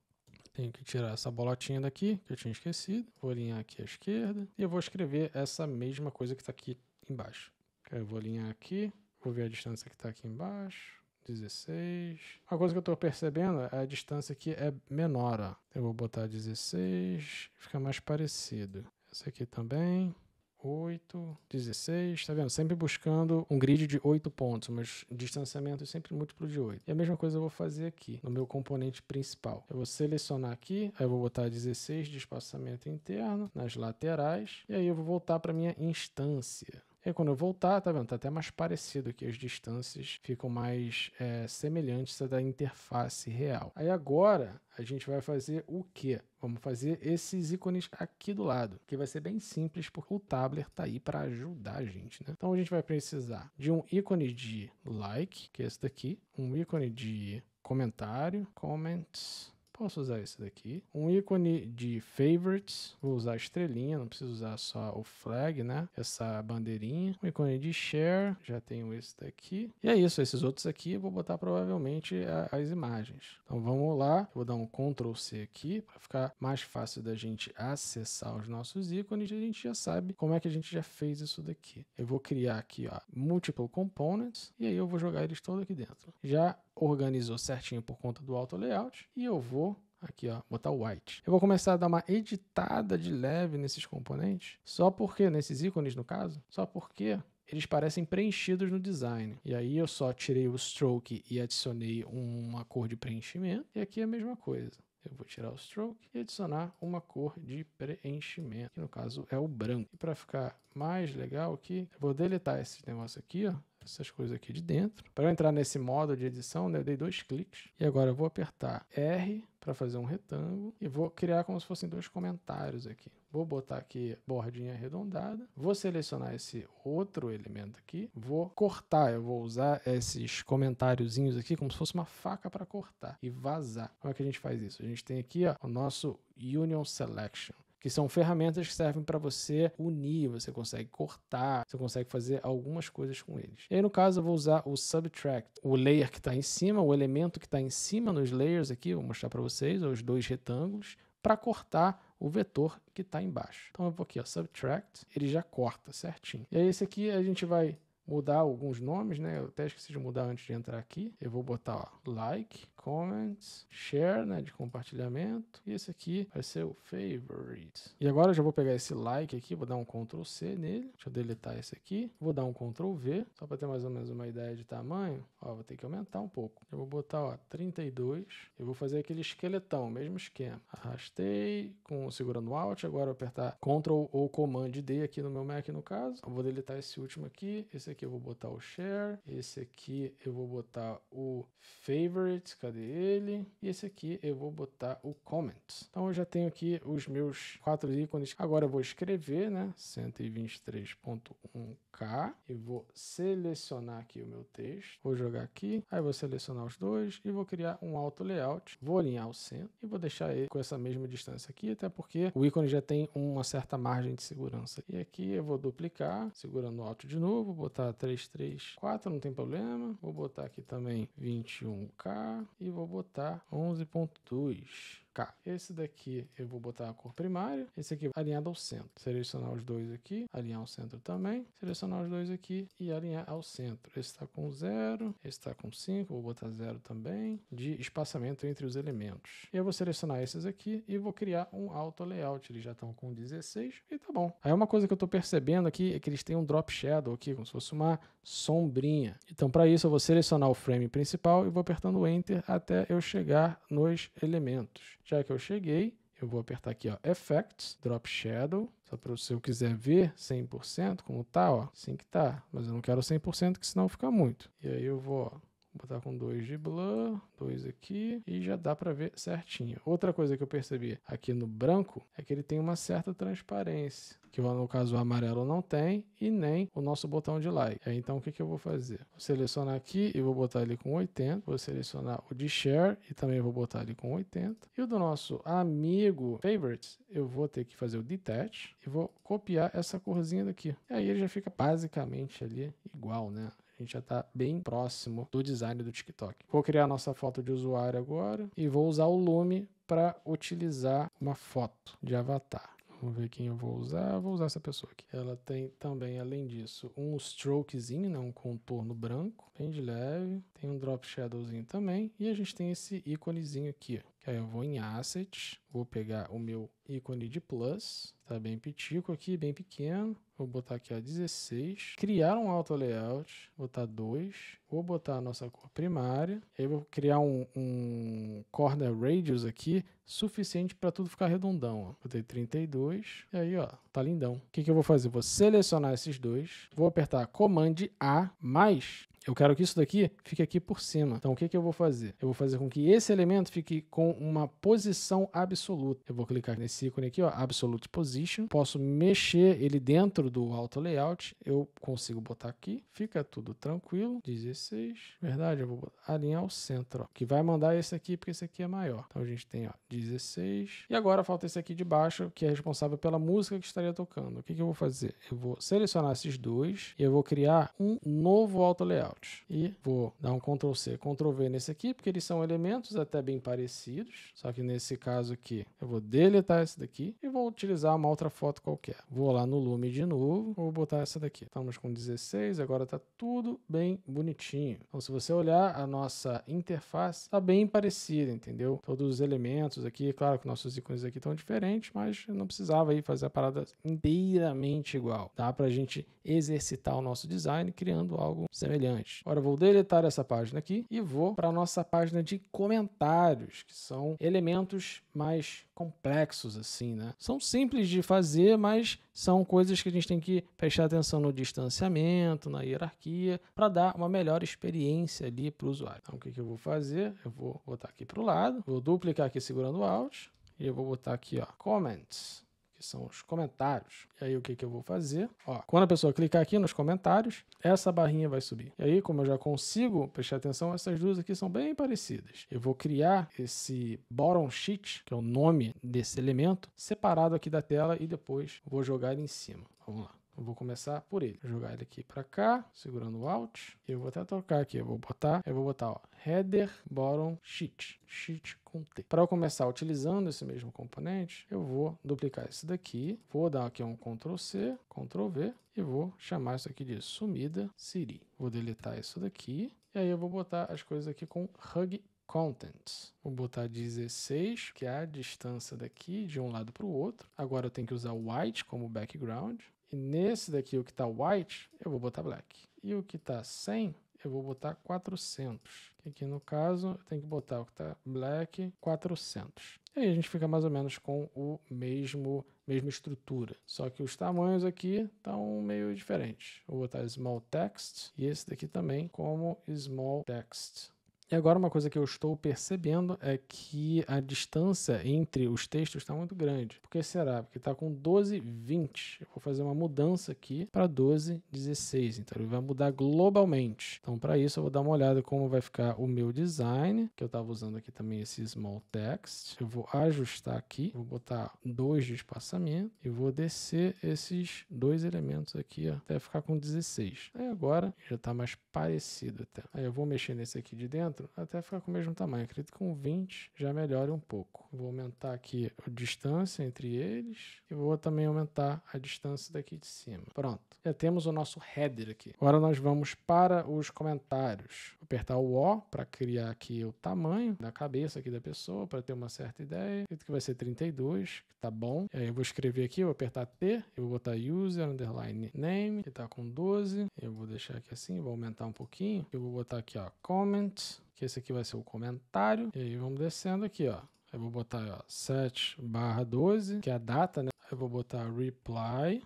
Tenho que tirar essa bolotinha daqui, que eu tinha esquecido. Vou alinhar aqui à esquerda e eu vou escrever essa mesma coisa que está aqui embaixo. Eu vou alinhar aqui, vou ver a distância que está aqui embaixo. 16. Uma coisa que eu estou percebendo é a distância aqui é menor, ó. Eu vou botar 16, fica mais parecido. Essa aqui também. 8, 16, tá vendo? Sempre buscando um grid de 8 pontos, mas distanciamento é sempre múltiplo de 8. E a mesma coisa eu vou fazer aqui, no meu componente principal. Eu vou selecionar aqui, aí eu vou botar 16 de espaçamento interno nas laterais, e aí eu vou voltar para minha instância. E aí, quando eu voltar, tá vendo? Tá até mais parecido aqui, as distâncias ficam mais semelhantes à da interface real. Aí agora, a gente vai fazer o quê? Vamos fazer esses ícones aqui do lado, que vai ser bem simples, porque o Tabler tá aí para ajudar a gente, né? Então, a gente vai precisar de um ícone de like, que é esse daqui, um ícone de comentário, comments. Posso usar esse daqui. Um ícone de favorites. Vou usar a estrelinha, não preciso usar só o flag, né? Essa bandeirinha. Um ícone de share. Já tenho esse daqui. E é isso. Esses outros aqui eu vou botar provavelmente as imagens. Então vamos lá. Eu vou dar um Ctrl C aqui para ficar mais fácil da gente acessar os nossos ícones. E a gente já sabe como é que a gente já fez isso daqui. Eu vou criar aqui, ó, multiple components. E aí eu vou jogar eles todos aqui dentro. Já organizou certinho por conta do auto layout e eu vou aqui, ó, botar o white. Eu vou começar a dar uma editada de leve nesses componentes, só porque, nesses ícones no caso, só porque eles parecem preenchidos no design. E aí eu só tirei o stroke e adicionei uma cor de preenchimento, e aqui é a mesma coisa. Eu vou tirar o stroke e adicionar uma cor de preenchimento, que no caso é o branco. E para ficar mais legal aqui, eu vou deletar esse negócio aqui, ó, essas coisas aqui de dentro. Para eu entrar nesse modo de edição, né, eu dei 2 cliques. E agora eu vou apertar R para fazer um retângulo e vou criar como se fossem 2 comentários aqui. Vou botar aqui bordinha arredondada, vou selecionar esse outro elemento aqui, vou cortar, eu vou usar esses comentáriozinhos aqui como se fosse uma faca para cortar e vazar. Como é que a gente faz isso? A gente tem aqui, ó, o nosso Union Selection, que são ferramentas que servem para você unir, você consegue cortar, você consegue fazer algumas coisas com eles. E aí, no caso, eu vou usar o Subtract, o layer que está em cima, o elemento que está em cima nos layers aqui, vou mostrar para vocês, os 2 retângulos, para cortar o vetor que está embaixo. Então, eu vou aqui, ó, Subtract, ele já corta certinho. E aí, esse aqui a gente vai mudar alguns nomes, né? Eu até esqueci de mudar antes de entrar aqui. Eu vou botar, ó, like, comments, share, né, de compartilhamento. E esse aqui vai ser o favorite. E agora eu já vou pegar esse like aqui, vou dar um Ctrl C nele. Deixa eu deletar esse aqui. Vou dar um Ctrl V, só para ter mais ou menos uma ideia de tamanho. Ó, vou ter que aumentar um pouco. Eu vou botar, ó, 32. Eu vou fazer aquele esqueletão, mesmo esquema. Arrastei, segurando Alt. Agora eu vou apertar Ctrl ou Command D aqui no meu Mac, no caso. Eu vou deletar esse último aqui. Esse aqui eu vou botar o share. Esse aqui eu vou botar o favorite. Cadê ele? E esse aqui eu vou botar o comments. Então eu já tenho aqui os meus 4 ícones. Agora eu vou escrever, né? 123.1K. E vou selecionar aqui o meu texto. Vou jogar aqui. Aí vou selecionar os dois e vou criar um auto layout. Vou alinhar o centro e vou deixar ele com essa mesma distância aqui, até porque o ícone já tem uma certa margem de segurança. E aqui eu vou duplicar, segurando o Alt de novo, vou botar 334, não tem problema. Vou botar aqui também 21K e vou botar 11.2. K. Esse daqui eu vou botar a cor primária. Esse aqui alinhado ao centro. Selecionar os dois aqui, alinhar ao centro também. Selecionar os dois aqui e alinhar ao centro. Esse está com 0, esse está com 5, vou botar 0 também. De espaçamento entre os elementos. E eu vou selecionar esses aqui e vou criar um auto layout. Eles já estão com 16 e tá bom. Aí uma coisa que eu estou percebendo aqui é que eles têm um drop shadow aqui, como se fosse uma sombrinha. Então para isso eu vou selecionar o frame principal e vou apertando Enter até eu chegar nos elementos. Já que eu cheguei, eu vou apertar aqui, ó, Effects, Drop Shadow, só para se eu quiser ver 100% como tá, ó, assim que tá. Mas eu não quero 100% que senão fica muito. E aí eu vou, ó, botar com 2 de blur, 2 aqui, e já dá para ver certinho. Outra coisa que eu percebi aqui no branco é que ele tem uma certa transparência, que no caso o amarelo não tem, e nem o nosso botão de like. Aí, então o que eu vou fazer? Vou selecionar aqui e vou botar ele com 80, vou selecionar o de share e também vou botar ele com 80. E o do nosso amigo favorites, eu vou ter que fazer o detach e vou copiar essa corzinha daqui. E aí ele já fica basicamente ali igual, né? A gente já está bem próximo do design do TikTok. Vou criar a nossa foto de usuário agora e vou usar o Lume para utilizar uma foto de avatar. Vamos ver quem eu vou usar. Vou usar essa pessoa aqui. Ela tem também, além disso, um strokezinho, né? Um contorno branco, bem de leve. Tem um drop shadowzinho também. E a gente tem esse íconezinho aqui, ó. Aí eu vou em Asset, vou pegar o meu ícone de plus, tá bem pitico aqui, bem pequeno. Vou botar aqui a 16, criar um auto layout, botar 2, vou botar a nossa cor primária, aí vou criar um corner radius aqui, suficiente para tudo ficar redondão, ó. Botei 32, e aí ó, tá lindão. O que eu vou fazer? Vou selecionar esses dois, vou apertar Command A, mais eu quero que isso daqui fique aqui por cima. Então, o que eu vou fazer? Eu vou fazer com que esse elemento fique com uma posição absoluta. Eu vou clicar nesse ícone aqui, ó, Absolute Position. Posso mexer ele dentro do Auto Layout. Eu consigo botar aqui. Fica tudo tranquilo. 16. Verdade, eu vou alinhar ao centro, ó, que vai mandar esse aqui, porque esse aqui é maior. Então, a gente tem, ó, 16. E agora falta esse aqui de baixo, que é responsável pela música que estaria tocando. O que eu vou fazer? Eu vou selecionar esses dois e eu vou criar um novo Auto Layout. E vou dar um Ctrl C, Ctrl V nesse aqui, porque eles são elementos até bem parecidos. Só que nesse caso aqui, eu vou deletar esse daqui e vou utilizar uma outra foto qualquer. Vou lá no Lume de novo, vou botar essa daqui. Estamos com 16, agora tá tudo bem bonitinho. Então, se você olhar a nossa interface, tá bem parecida, entendeu? Todos os elementos aqui, claro que nossos ícones aqui estão diferentes, mas não precisava aí fazer a parada inteiramente igual. Dá pra gente exercitar o nosso design criando algo semelhante. Agora eu vou deletar essa página aqui e vou para a nossa página de comentários, que são elementos mais complexos assim, né? São simples de fazer, mas são coisas que a gente tem que prestar atenção no distanciamento, na hierarquia, para dar uma melhor experiência ali para o usuário. Então o que eu vou fazer? Eu vou botar aqui para o lado, vou duplicar aqui segurando o Alt e eu vou botar aqui, ó, Comments, são os comentários. E aí o que eu vou fazer? Ó, quando a pessoa clicar aqui nos comentários, essa barrinha vai subir. E aí, como eu já consigo prestar atenção, essas duas aqui são bem parecidas. Eu vou criar esse bottom sheet, que é o nome desse elemento, separado aqui da tela e depois vou jogar ele em cima. Vamos lá. Eu vou começar por ele. Vou jogar ele aqui para cá, segurando o Alt. Eu vou até trocar aqui. Eu vou botar, ó, Header Bottom Sheet. Sheet com T. Para eu começar utilizando esse mesmo componente, eu vou duplicar esse daqui. Vou dar aqui um Ctrl C, Ctrl V e vou chamar isso aqui de Sumida City. Vou deletar isso daqui. E aí eu vou botar as coisas aqui com Hug Contents. Vou botar 16, que é a distância daqui de um lado para o outro. Agora eu tenho que usar o white como background. E nesse daqui, o que está white, eu vou botar black. E o que está 100, eu vou botar 400. Aqui no caso, eu tenho que botar o que está black, 400. E aí a gente fica mais ou menos com o mesma estrutura. Só que os tamanhos aqui estão meio diferentes. Vou botar small text e esse daqui também como small text. E agora uma coisa que eu estou percebendo é que a distância entre os textos está muito grande. Por que será? Porque está com 12:20. Eu vou fazer uma mudança aqui para 12:16. Então ele vai mudar globalmente. Então para isso eu vou dar uma olhada como vai ficar o meu design, que eu estava usando aqui também esse small text. Eu vou ajustar aqui, vou botar 2 de espaçamento e vou descer esses dois elementos aqui, ó, até ficar com 16. Aí agora já está mais parecido até. Aí eu vou mexer nesse aqui de dentro outro, até ficar com o mesmo tamanho. Acredito que com 20 já melhore um pouco. Vou aumentar aqui a distância entre eles e vou também aumentar a distância daqui de cima. Pronto. Já temos o nosso header aqui. Agora nós vamos para os comentários. Vou apertar o O para criar aqui o tamanho da cabeça aqui da pessoa, para ter uma certa ideia. Acredito que vai ser 32, que tá bom. E aí eu vou escrever aqui, eu vou apertar T, eu vou botar user underline name, que tá com 12. Eu vou deixar aqui assim, vou aumentar um pouquinho. Eu vou botar aqui, ó, comment, que esse aqui vai ser o comentário. E aí vamos descendo aqui, ó. Eu vou botar, ó, 7/12, que é a data, né? Eu vou botar reply.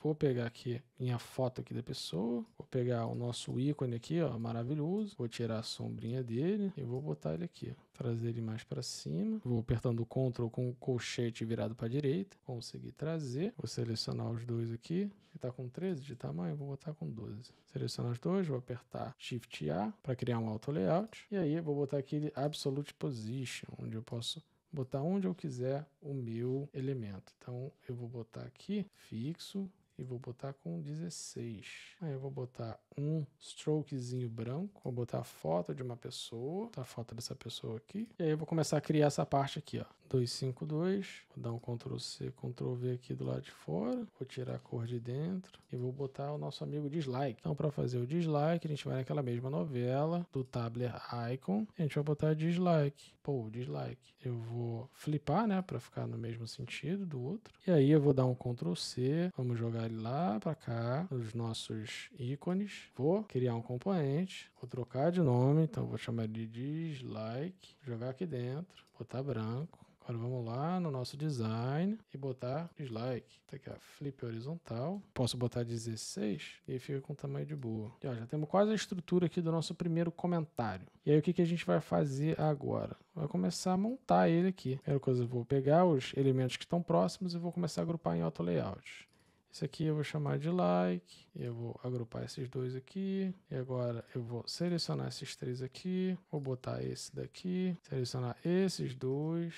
Vou pegar aqui minha foto aqui da pessoa. Vou pegar o nosso ícone aqui, ó, maravilhoso. Vou tirar a sombrinha dele e vou botar ele aqui, ó. Trazer ele mais para cima. Vou apertando o Ctrl com o colchete virado para a direita. Conseguir trazer. Vou selecionar os dois aqui. Ele tá com 13 de tamanho, vou botar com 12. Selecionar os dois, vou apertar Shift A para criar um auto layout. E aí eu vou botar aqui Absolute Position, onde eu posso botar onde eu quiser o meu elemento. Então eu vou botar aqui fixo e vou botar com 16. Aí eu vou botar um strokezinho branco, vou botar a foto de uma pessoa, a foto dessa pessoa aqui. E aí eu vou começar a criar essa parte aqui, ó. 252, vou dar um Ctrl C, Ctrl V aqui do lado de fora, vou tirar a cor de dentro e vou botar o nosso amigo dislike. Então para fazer o dislike, a gente vai naquela mesma novela do Tabler Icon, a gente vai botar dislike. Pô, dislike. Eu vou flipar, né, para ficar no mesmo sentido do outro. E aí eu vou dar um Ctrl C, vamos jogar ele lá para cá, os nossos ícones. Vou criar um componente, vou trocar de nome, então vou chamar de dislike, jogar aqui dentro, botar branco. Agora vamos lá no nosso design e botar dislike. Tá aqui, ó, flip horizontal. Posso botar 16 e fica com tamanho de boa. E, ó, já temos quase a estrutura aqui do nosso primeiro comentário. E aí o que a gente vai fazer agora? Vai começar a montar ele aqui. Primeira coisa, eu vou pegar os elementos que estão próximos e vou começar a agrupar em auto layout. Esse aqui eu vou chamar de like, eu vou agrupar esses dois aqui, e agora eu vou selecionar esses três aqui, vou botar esse daqui, selecionar esses dois,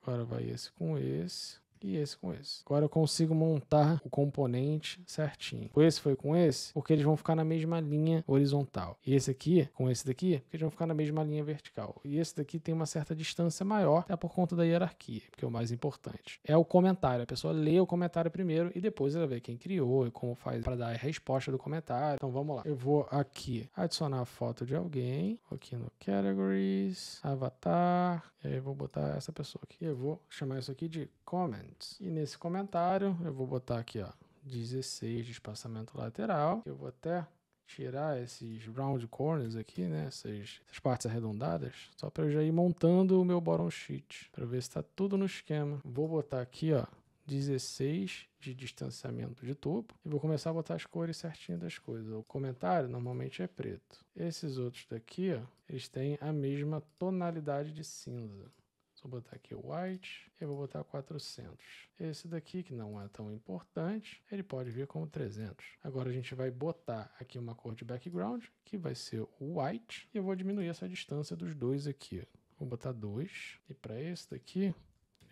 agora vai esse com esse. E esse com esse. Agora eu consigo montar o componente certinho. Esse foi com esse, porque eles vão ficar na mesma linha horizontal. E esse aqui, com esse daqui, porque eles vão ficar na mesma linha vertical. E esse daqui tem uma certa distância maior, até por conta da hierarquia, que é o mais importante. É o comentário. A pessoa lê o comentário primeiro e depois ela vê quem criou e como faz para dar a resposta do comentário. Então vamos lá. Eu vou aqui adicionar a foto de alguém. Aqui no Categories, Avatar. E aí eu vou botar essa pessoa aqui. Eu vou chamar isso aqui de Comment. E nesse comentário eu vou botar aqui, ó, 16 de espaçamento lateral. Eu vou até tirar esses round corners aqui, né, essas partes arredondadas, só para eu já ir montando o meu bottom sheet, para ver se está tudo no esquema. Vou botar aqui, ó, 16 de distanciamento de topo e vou começar a botar as cores certinho das coisas. O comentário normalmente é preto. Esses outros daqui, ó, eles têm a mesma tonalidade de cinza. Vou botar aqui o white e vou botar 400. Esse daqui, que não é tão importante, ele pode vir como 300. Agora a gente vai botar aqui uma cor de background, que vai ser o white, e eu vou diminuir essa distância dos dois aqui. Vou botar 2, e para esse daqui,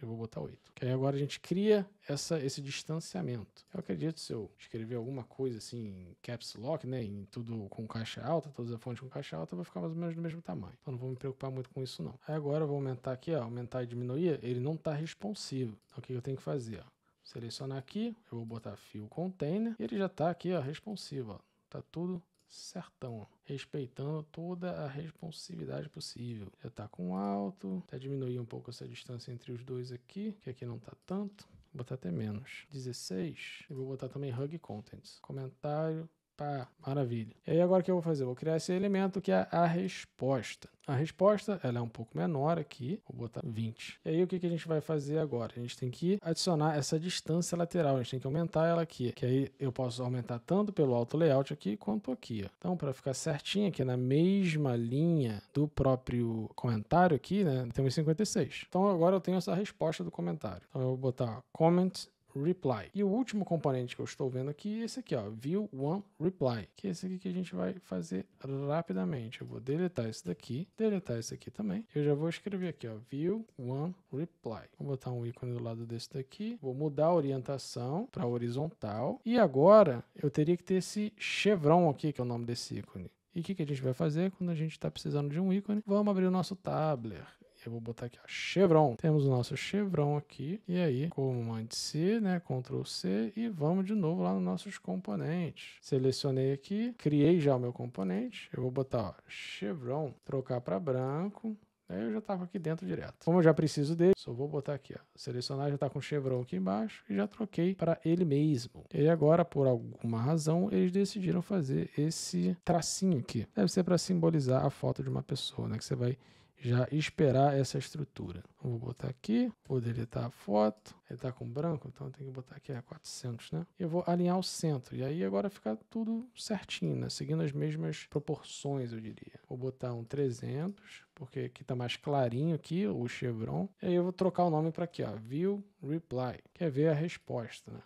eu vou botar 8. Que aí agora a gente cria esse distanciamento. Eu acredito, se eu escrever alguma coisa assim em caps lock, né, em tudo com caixa alta, todas as fontes com caixa alta, vai ficar mais ou menos do mesmo tamanho. Então não vou me preocupar muito com isso não. Aí agora eu vou aumentar aqui, ó, aumentar e diminuir, ele não está responsivo. Então o que eu tenho que fazer? Ó? Selecionar aqui, eu vou botar Fill Container, e ele já está aqui, ó, responsivo. Ó. Tá tudo certão, ó. Respeitando toda a responsividade possível. Já tá com alto, até diminuir um pouco essa distância entre os dois aqui, que aqui não tá tanto. Vou botar até menos, 16. E vou botar também Hug Contents. Comentário, pá, maravilha. E aí agora o que eu vou fazer? Eu vou criar esse elemento que é a resposta. A resposta, ela é um pouco menor aqui, vou botar 20. E aí o que a gente vai fazer agora? A gente tem que adicionar essa distância lateral, a gente tem que aumentar ela aqui, que aí eu posso aumentar tanto pelo auto layout aqui, quanto aqui, ó. Então, para ficar certinho aqui na mesma linha do próprio comentário aqui, né, temos 56. Então agora eu tenho essa resposta do comentário. Então eu vou botar comment reply. E o último componente que eu estou vendo aqui é esse aqui, ó, view one reply, que é esse aqui que a gente vai fazer rapidamente. Eu vou deletar esse daqui, deletar esse aqui também. Eu já vou escrever aqui, ó, view one reply. Vou botar um ícone do lado desse daqui, vou mudar a orientação para horizontal. E agora eu teria que ter esse chevron aqui, que é o nome desse ícone. E o que a gente vai fazer quando a gente está precisando de um ícone? Vamos abrir o nosso tabler. Eu vou botar aqui, ó, chevron. Temos o nosso chevron aqui. E aí, Command C, né? Ctrl C. E vamos de novo lá nos nossos componentes. Selecionei aqui, criei já o meu componente. Eu vou botar, ó, chevron, trocar para branco. Aí eu já estava aqui dentro direto. Como eu já preciso dele, só vou botar aqui, ó, selecionar, já está com o chevron aqui embaixo e já troquei para ele mesmo. E agora, por alguma razão, eles decidiram fazer esse tracinho aqui. Deve ser para simbolizar a foto de uma pessoa, né? Que você vai já esperar essa estrutura. Vou botar aqui, vou deletar a foto. Ele está com branco, então eu tenho que botar aqui a 400, né? Eu vou alinhar o centro. E aí agora fica tudo certinho, né? Seguindo as mesmas proporções, eu diria. Vou botar um 300, porque aqui está mais clarinho aqui, o chevron. E aí eu vou trocar o nome para aqui, ó, view reply, que é ver a resposta, né?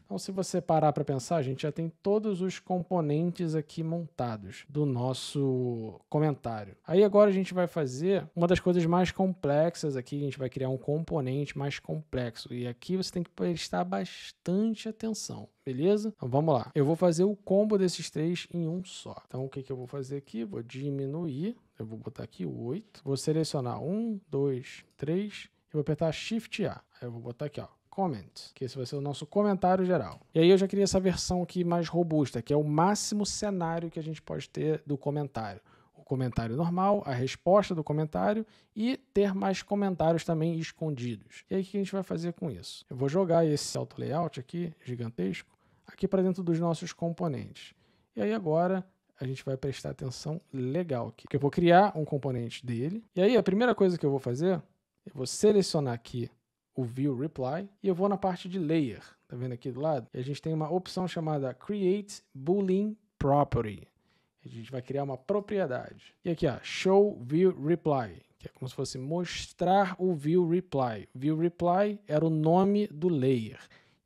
Então, se você parar para pensar, a gente já tem todos os componentes aqui montados do nosso comentário. Aí agora a gente vai fazer uma das coisas mais complexas aqui, a gente vai criar um componente mais complexo. E aqui você tem que prestar bastante atenção, beleza? Então vamos lá. Eu vou fazer o combo desses três em um só. Então o que eu vou fazer aqui? Vou diminuir, eu vou botar aqui o 8. Vou selecionar 1, 2, 3 e vou apertar Shift A. Aí eu vou botar aqui, ó, comment, que esse vai ser o nosso comentário geral. E aí eu já queria essa versão aqui mais robusta, que é o máximo cenário que a gente pode ter do comentário. O comentário normal, a resposta do comentário e ter mais comentários também escondidos. E aí o que a gente vai fazer com isso? Eu vou jogar esse auto layout aqui, gigantesco, aqui para dentro dos nossos componentes. E aí agora a gente vai prestar atenção legal aqui. Porque eu vou criar um componente dele. E aí a primeira coisa que eu vou fazer, eu vou selecionar aqui o view reply e eu vou na parte de layer, tá vendo aqui do lado? E a gente tem uma opção chamada create boolean property. A gente vai criar uma propriedade. E aqui, ó, show view reply, que é como se fosse mostrar o view reply. View reply era o nome do layer.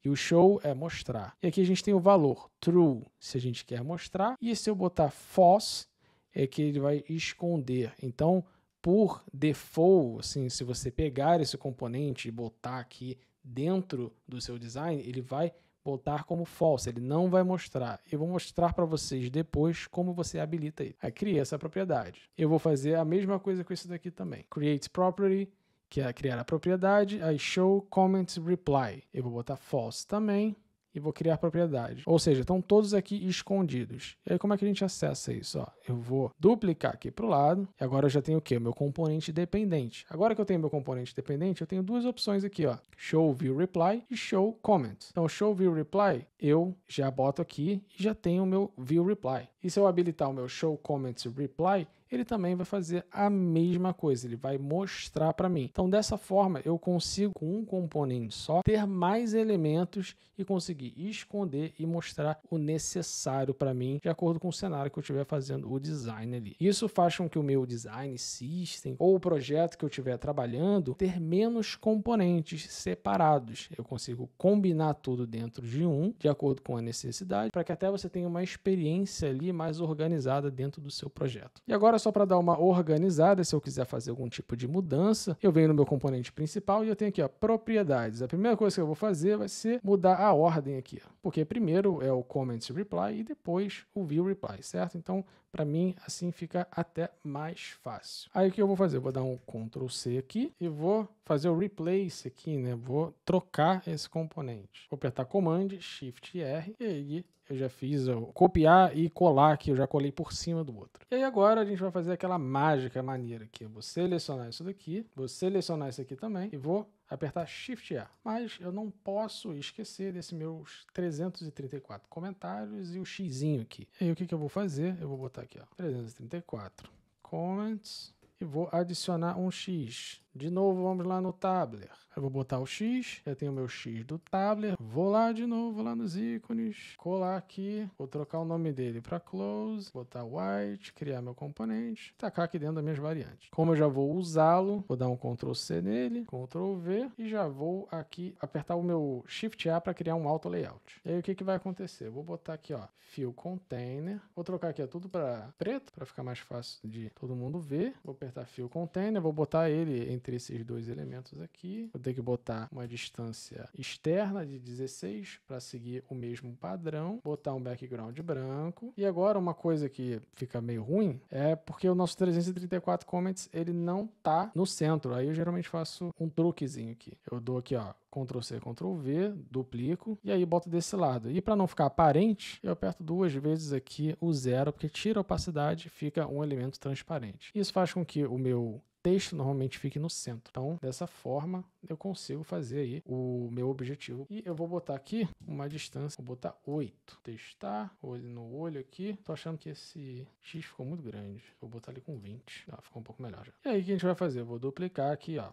E o show é mostrar. E aqui a gente tem o valor true, se a gente quer mostrar. E se eu botar false, é que ele vai esconder. Então, por default, assim, se você pegar esse componente e botar aqui dentro do seu design, ele vai botar como false, ele não vai mostrar. Eu vou mostrar para vocês depois como você habilita ele. Aí criei essa propriedade. Eu vou fazer a mesma coisa com isso daqui também. Create property, que é criar a propriedade, aí show comments reply. Eu vou botar false também. E vou criar propriedade. Ou seja, estão todos aqui escondidos. E aí como é que a gente acessa isso? Ó, eu vou duplicar aqui para o lado. E agora eu já tenho o quê? O meu componente dependente. Agora que eu tenho meu componente dependente, eu tenho duas opções aqui, ó. Show view reply e show comment. Então, show view reply, eu já boto aqui e já tenho o meu view reply. E se eu habilitar o meu show comments reply, ele também vai fazer a mesma coisa, ele vai mostrar para mim. Então, dessa forma, eu consigo, com um componente só, ter mais elementos e conseguir esconder e mostrar o necessário para mim, de acordo com o cenário que eu estiver fazendo o design ali. Isso faz com que o meu design system ou o projeto que eu estiver trabalhando ter menos componentes separados. Eu consigo combinar tudo dentro de um, de acordo com a necessidade, para que até você tenha uma experiência ali mais organizada dentro do seu projeto. E agora, só para dar uma organizada, se eu quiser fazer algum tipo de mudança, eu venho no meu componente principal e eu tenho aqui, ó, propriedades. A primeira coisa que eu vou fazer vai ser mudar a ordem aqui, ó, porque primeiro é o comments reply e depois o view reply, certo? Então, para mim, assim fica até mais fácil. Aí o que eu vou fazer? Eu vou dar um Ctrl C aqui e vou fazer o replace aqui, né? Vou trocar esse componente. Vou apertar Command, Shift R e aí eu já fiz o copiar e colar aqui, eu já colei por cima do outro. E aí agora a gente vai fazer aquela mágica maneira aqui. Eu vou selecionar isso daqui, vou selecionar isso aqui também e vou apertar Shift A. Mas eu não posso esquecer desses meus 334 comentários e o xizinho aqui. E aí o que eu vou fazer? Eu vou botar aqui, ó, 334 comments e vou adicionar um X. De novo, vamos lá no Tabler. Eu vou botar o X, já tenho o meu X do Tabler. Vou lá de novo, lá nos ícones, colar aqui, vou trocar o nome dele para close, botar white, criar meu componente, tacar aqui dentro das minhas variantes. Como eu já vou usá-lo, vou dar um Ctrl C nele, Ctrl V e já vou aqui apertar o meu Shift A para criar um auto layout. E aí o que que vai acontecer? Eu vou botar aqui, ó, Fill Container, vou trocar aqui tudo para preto, para ficar mais fácil de todo mundo ver. Vou apertar Fill Container, vou botar ele entre esses dois elementos aqui. Vou ter que botar uma distância externa de 16 para seguir o mesmo padrão. Botar um background branco. E agora uma coisa que fica meio ruim é porque o nosso 334 comments ele não tá no centro. Aí eu geralmente faço um truquezinho aqui. Eu dou aqui, ó, Ctrl C, Ctrl V, duplico e aí boto desse lado. E para não ficar aparente, eu aperto 2 vezes aqui o 0, porque tira a opacidade e fica um elemento transparente. Isso faz com que o meu texto normalmente fique no centro. Então, dessa forma, eu consigo fazer aí o meu objetivo. E eu vou botar aqui uma distância, vou botar 8. Testar, olho no olho aqui. Tô achando que esse X ficou muito grande. Vou botar ali com 20. Ficou um pouco melhor já. E aí, o que a gente vai fazer? Eu vou duplicar aqui, ó.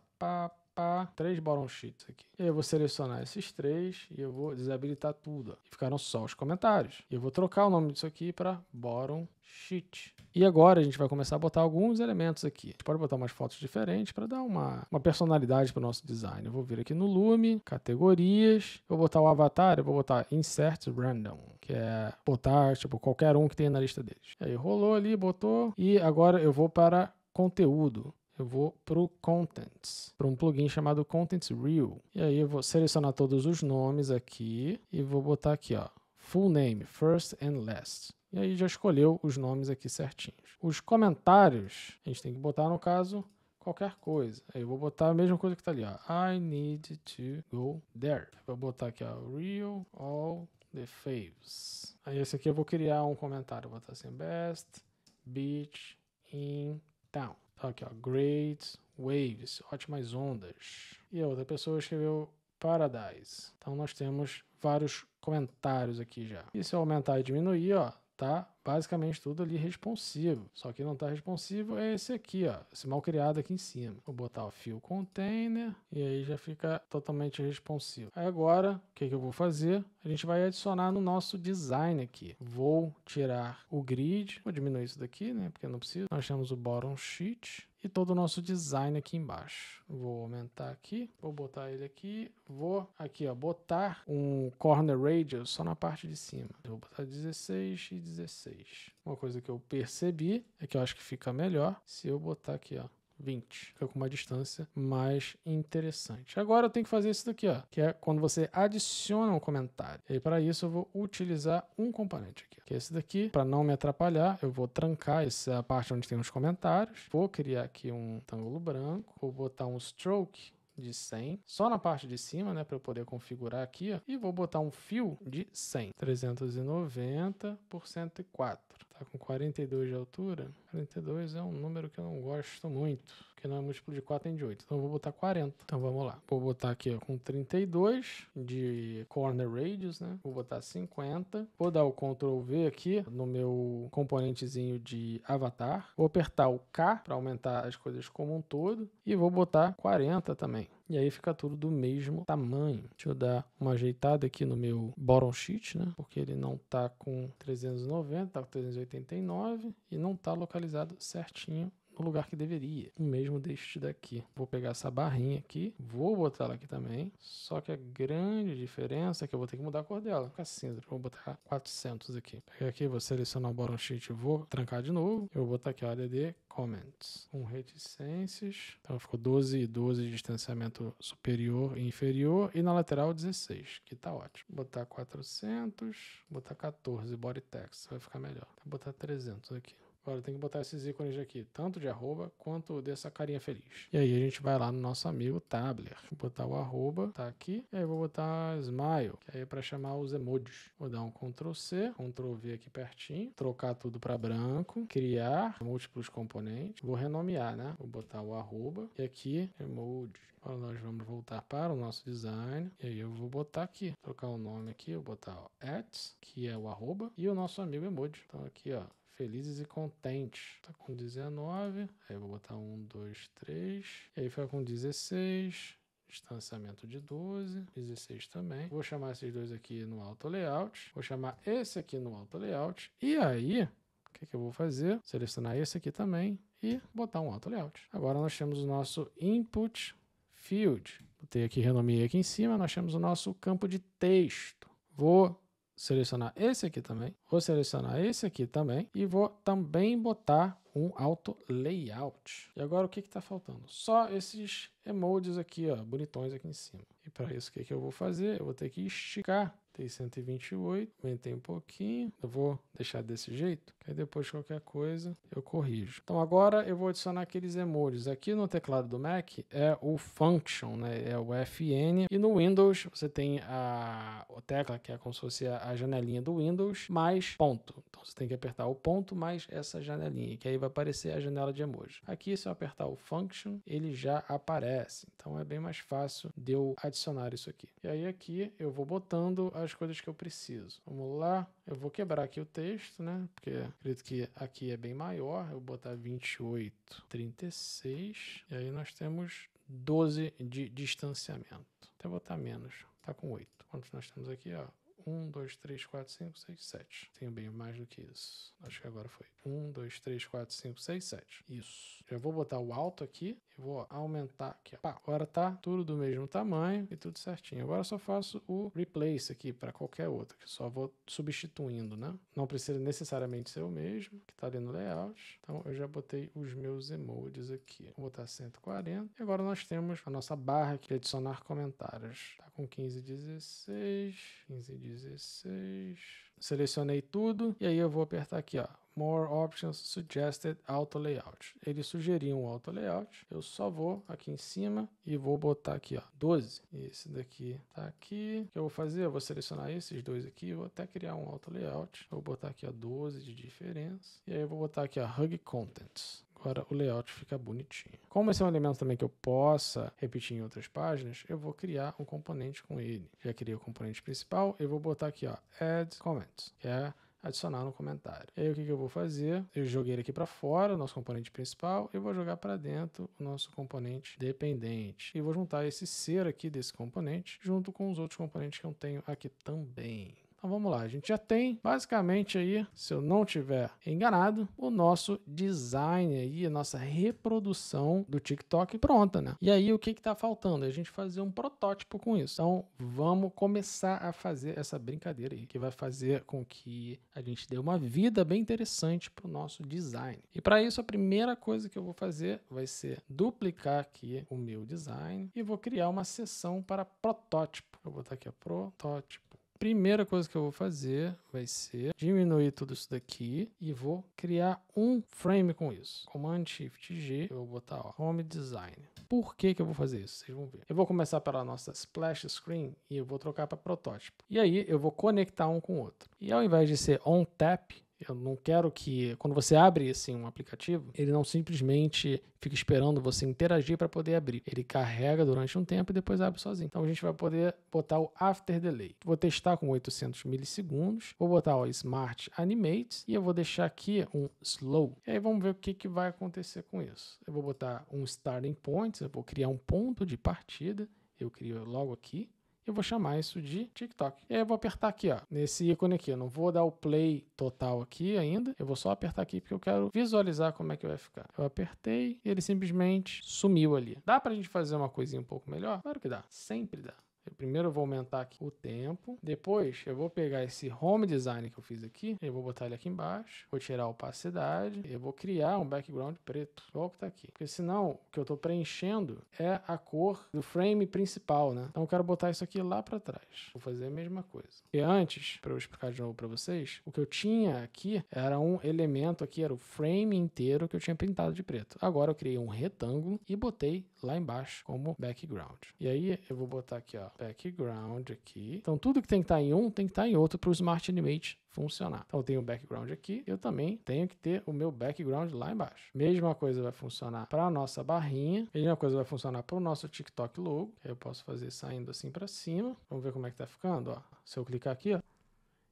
3 bottom sheets aqui. E eu vou selecionar esses 3 e eu vou desabilitar tudo. Ó. E ficaram só os comentários. E eu vou trocar o nome disso aqui para bottom sheet. E agora a gente vai começar a botar alguns elementos aqui. A gente pode botar umas fotos diferentes para dar uma personalidade para o nosso design. Eu vou vir aqui no Lume, categorias, vou botar o avatar, eu vou botar insert random, que é botar tipo qualquer um que tenha na lista deles. Aí rolou ali, botou e agora eu vou para conteúdo. Eu vou para o Contents, para um plugin chamado Contents Reel. E aí eu vou selecionar todos os nomes aqui e vou botar aqui, ó, full name, first and last. E aí já escolheu os nomes aqui certinhos. Os comentários, a gente tem que botar, no caso, qualquer coisa. Aí eu vou botar a mesma coisa que está ali, ó. I need to go there. Vou botar aqui, ó, Reel all the faves. Aí esse aqui eu vou criar um comentário. Vou botar assim, best beach in town. Aqui, ó, great waves, ótimas ondas. E a outra pessoa escreveu paradise. Então nós temos vários comentários aqui já. E se eu aumentar e diminuir, ó, tá basicamente tudo ali responsivo. Só que não tá responsivo é esse aqui, ó, esse mal criado aqui em cima. Vou botar o fill container e aí já fica totalmente responsivo. Aí agora, o que eu vou fazer? A gente vai adicionar no nosso design aqui. Vou tirar o grid, vou diminuir isso daqui, né, porque não precisa. Nós temos o bottom sheet e todo o nosso design aqui embaixo. Vou aumentar aqui, vou botar ele aqui, vou aqui, ó, botar um corner radius só na parte de cima. Eu vou botar 16 e 16. Uma coisa que eu percebi é que eu acho que fica melhor se eu botar aqui, ó, 20. Fica com uma distância mais interessante. Agora eu tenho que fazer isso daqui, ó, que é quando você adiciona um comentário. E para isso eu vou utilizar um componente aqui, que é esse daqui. Para não me atrapalhar, eu vou trancar essa parte onde tem os comentários. Vou criar aqui um retângulo branco. Vou botar um stroke de 100, só na parte de cima, né, para eu poder configurar aqui, ó, e vou botar um fill de 100, 390 por 104, tá com 42 de altura, 42 é um número que eu não gosto muito, porque não é múltiplo de 4 nem de 8, então eu vou botar 40, então vamos lá, vou botar aqui, ó, com 32 de corner radius, né, vou botar 50, vou dar o Ctrl V aqui no meu componentezinho de avatar, vou apertar o K para aumentar as coisas como um todo, e vou botar 40 também. E aí fica tudo do mesmo tamanho. Deixa eu dar uma ajeitada aqui no meu bottom sheet, né? Porque ele não tá com 390, tá com 389 e não tá localizado certinho no lugar que deveria. O mesmo deste daqui. Vou pegar essa barrinha aqui, vou botar ela aqui também. Só que a grande diferença é que eu vou ter que mudar a cor dela. Fica cinza. Vou botar 400 aqui. Pegar aqui, vou selecionar o bottom sheet, vou trancar de novo. Eu vou botar aqui, ó, add comments. Com reticências. Então ficou 12 e 12 de distanciamento superior e inferior. E na lateral 16, que tá ótimo. Vou botar 400, botar 14 body text. Vai ficar melhor. Vou botar 300 aqui. Agora tem que botar esses ícones aqui, tanto de arroba quanto dessa carinha feliz. E aí a gente vai lá no nosso amigo Tabler. Vou botar o arroba, tá aqui. E aí eu vou botar smile, que aí é para chamar os emojis. Vou dar um Ctrl C, Ctrl V aqui pertinho, trocar tudo para branco, criar múltiplos componentes. Vou renomear, né? Vou botar o arroba e aqui emoji. Agora nós vamos voltar para o nosso design. E aí eu vou botar aqui, trocar o nome aqui, eu vou botar ó, @, que é o arroba, e o nosso amigo emoji. Então aqui, ó, felizes e contentes. Tá com 19, aí eu vou botar 1, 2, 3, e aí fica com 16, distanciamento de 12, 16 também. Vou chamar esses dois aqui no Auto Layout, vou chamar esse aqui no Auto Layout, e aí, o que eu vou fazer? Selecionar esse aqui também e botar um Auto Layout. Agora nós temos o nosso Input Field. Botei aqui, renomeei aqui em cima, nós temos o nosso campo de texto. Vou selecionar esse aqui também, vou selecionar esse aqui também e vou também botar um Auto Layout. E agora o que está faltando? Só esses emojis aqui, ó, bonitões aqui em cima. E para isso, o que eu vou fazer? Eu vou ter que esticar. Tem 128, aumentei um pouquinho. Eu vou deixar desse jeito, que aí depois qualquer coisa eu corrijo. Então agora eu vou adicionar aqueles emojis. Aqui no teclado do Mac é o function, né? É o FN. E no Windows você tem a tecla que é como se fosse a janelinha do Windows mais ponto. Então você tem que apertar o ponto mais essa janelinha, que aí vai aparecer a janela de emoji. Aqui, se eu apertar o function, ele já aparece. Então é bem mais fácil de eu adicionar isso aqui. E aí aqui eu vou botando as coisas que eu preciso. Vamos lá, eu vou quebrar aqui o texto, né? Porque acredito que aqui é bem maior. Eu vou botar 28, 36. E aí nós temos 12 de distanciamento. Até botar menos. Tá com 8. Quantos nós temos aqui, ó? 1, 2, 3, 4, 5, 6, 7. Tenho bem mais do que isso. Acho que agora foi. 1, 2, 3, 4, 5, 6, 7. Isso. Já vou botar o alto aqui e vou aumentar aqui. Pá, agora tá tudo do mesmo tamanho e tudo certinho. Agora eu só faço o replace aqui para qualquer outro. Que só vou substituindo, né? Não precisa necessariamente ser o mesmo que tá ali no layout. Então eu já botei os meus emojis aqui. Vou botar 140. E agora nós temos a nossa barra aqui de adicionar comentários. Tá com 15, 16, 15, 16. Selecionei tudo e aí eu vou apertar aqui, ó. More Options Suggested Auto Layout. Ele sugeriu um Auto Layout. Eu só vou aqui em cima e vou botar aqui, ó, 12. Esse daqui tá aqui. O que eu vou fazer? Eu vou selecionar esses dois aqui. Vou até criar um Auto Layout. Vou botar aqui, ó, 12 de diferença. E aí eu vou botar aqui, ó, Hug Contents. Agora o layout fica bonitinho. Como esse é um elemento também que eu possa repetir em outras páginas, eu vou criar um componente com ele. Já criei o componente principal, eu vou botar aqui, ó, Add Comments, que é adicionar no comentário. E aí o que eu vou fazer? Eu joguei ele aqui para fora, o nosso componente principal, e vou jogar para dentro o nosso componente dependente. E vou juntar esse ser aqui desse componente junto com os outros componentes que eu tenho aqui também. Então vamos lá, a gente já tem basicamente aí, se eu não tiver enganado, o nosso design aí, a nossa reprodução do TikTok pronta, né? E aí o que está faltando? A gente fazer um protótipo com isso. Então vamos começar a fazer essa brincadeira aí, que vai fazer com que a gente dê uma vida bem interessante para o nosso design. E para isso a primeira coisa que eu vou fazer vai ser duplicar aqui o meu design e vou criar uma seção para protótipo. Eu vou botar aqui, ó, protótipo. Primeira coisa que eu vou fazer vai ser diminuir tudo isso daqui e vou criar um frame com isso. Command Shift G, eu vou botar, ó, Home Design. Por que eu vou fazer isso? Vocês vão ver. Eu vou começar pela nossa Splash Screen e eu vou trocar para protótipo. E aí eu vou conectar um com o outro. E ao invés de ser on tap, eu não quero que, quando você abre assim, um aplicativo, ele não simplesmente fica esperando você interagir para poder abrir. Ele carrega durante um tempo e depois abre sozinho. Então a gente vai poder botar o After Delay. Vou testar com 800 milissegundos. Vou botar o Smart Animate e eu vou deixar aqui um Slow. E aí vamos ver o que vai acontecer com isso. Eu vou botar um Starting Point, eu vou criar um ponto de partida. Eu crio logo aqui. Eu vou chamar isso de TikTok. E aí eu vou apertar aqui, ó, nesse ícone aqui. Eu não vou dar o play total aqui ainda. Eu vou só apertar aqui porque eu quero visualizar como é que vai ficar. Eu apertei e ele simplesmente sumiu ali. Dá pra gente fazer uma coisinha um pouco melhor? Claro que dá. Sempre dá. Primeiro eu vou aumentar aqui o tempo. Depois eu vou pegar esse home design que eu fiz aqui. Eu vou botar ele aqui embaixo. Vou tirar a opacidade. Eu vou criar um background preto, igual que tá aqui. Porque senão o que eu tô preenchendo é a cor do frame principal, né? Então eu quero botar isso aqui lá para trás. Vou fazer a mesma coisa. E antes, para eu explicar de novo para vocês, o que eu tinha aqui era um elemento aqui, era o frame inteiro que eu tinha pintado de preto. Agora eu criei um retângulo e botei lá embaixo como background. E aí eu vou botar aqui, ó, background aqui. Então tudo que tem que estar em um tem que estar em outro para o Smart Animate funcionar. Então eu tenho o background aqui, eu também tenho que ter o meu background lá embaixo. Mesma coisa vai funcionar para a nossa barrinha, mesma coisa vai funcionar para o nosso TikTok logo. Eu posso fazer saindo assim para cima. Vamos ver como é que tá ficando, ó. Se eu clicar aqui, ó,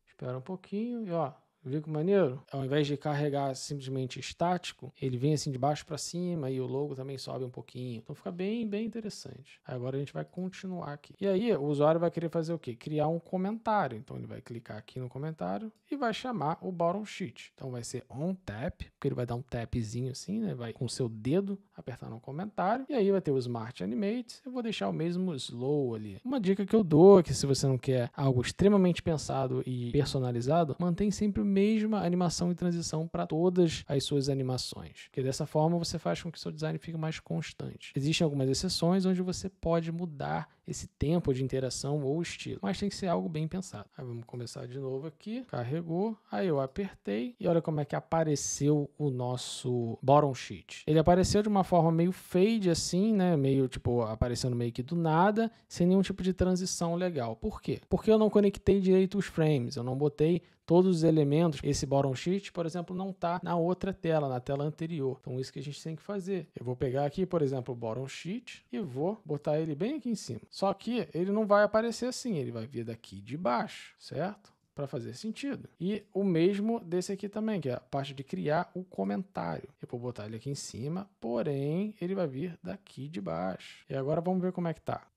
espera um pouquinho e ó, Viu que maneiro? Ao invés de carregar simplesmente estático, ele vem assim de baixo para cima e o logo também sobe um pouquinho. Então fica bem interessante. Agora a gente vai continuar aqui. E aí o usuário vai querer fazer o quê? Criar um comentário. Então ele vai clicar aqui no comentário e vai chamar o bottom sheet. Então vai ser on tap, porque ele vai dar um tapzinho assim, né? Vai com o seu dedo apertar no comentário. E aí vai ter o Smart Animate. Eu vou deixar o mesmo slow ali. Uma dica que eu dou é que se você não quer algo extremamente pensado e personalizado, mantém sempre a mesma animação e transição para todas as suas animações. Porque dessa forma você faz com que o seu design fique mais constante. Existem algumas exceções onde você pode mudar esse tempo de interação ou estilo, mas tem que ser algo bem pensado. Aí vamos começar de novo aqui. Carregou, aí eu apertei e olha como é que apareceu o nosso bottom sheet. Ele apareceu de uma forma meio fade assim, né? Meio tipo aparecendo meio que do nada, sem nenhum tipo de transição legal. Por quê? Porque eu não conectei direito os frames, eu não botei todos os elementos. Esse bottom sheet, por exemplo, não está na outra tela, na tela anterior. Então, isso que a gente tem que fazer. Eu vou pegar aqui, por exemplo, o bottom sheet e vou botar ele bem aqui em cima. Só que ele não vai aparecer assim, ele vai vir daqui de baixo, certo? Para fazer sentido. E o mesmo desse aqui também, que é a parte de criar o comentário. Eu vou botar ele aqui em cima, porém, ele vai vir daqui de baixo. E agora vamos ver como é que tá.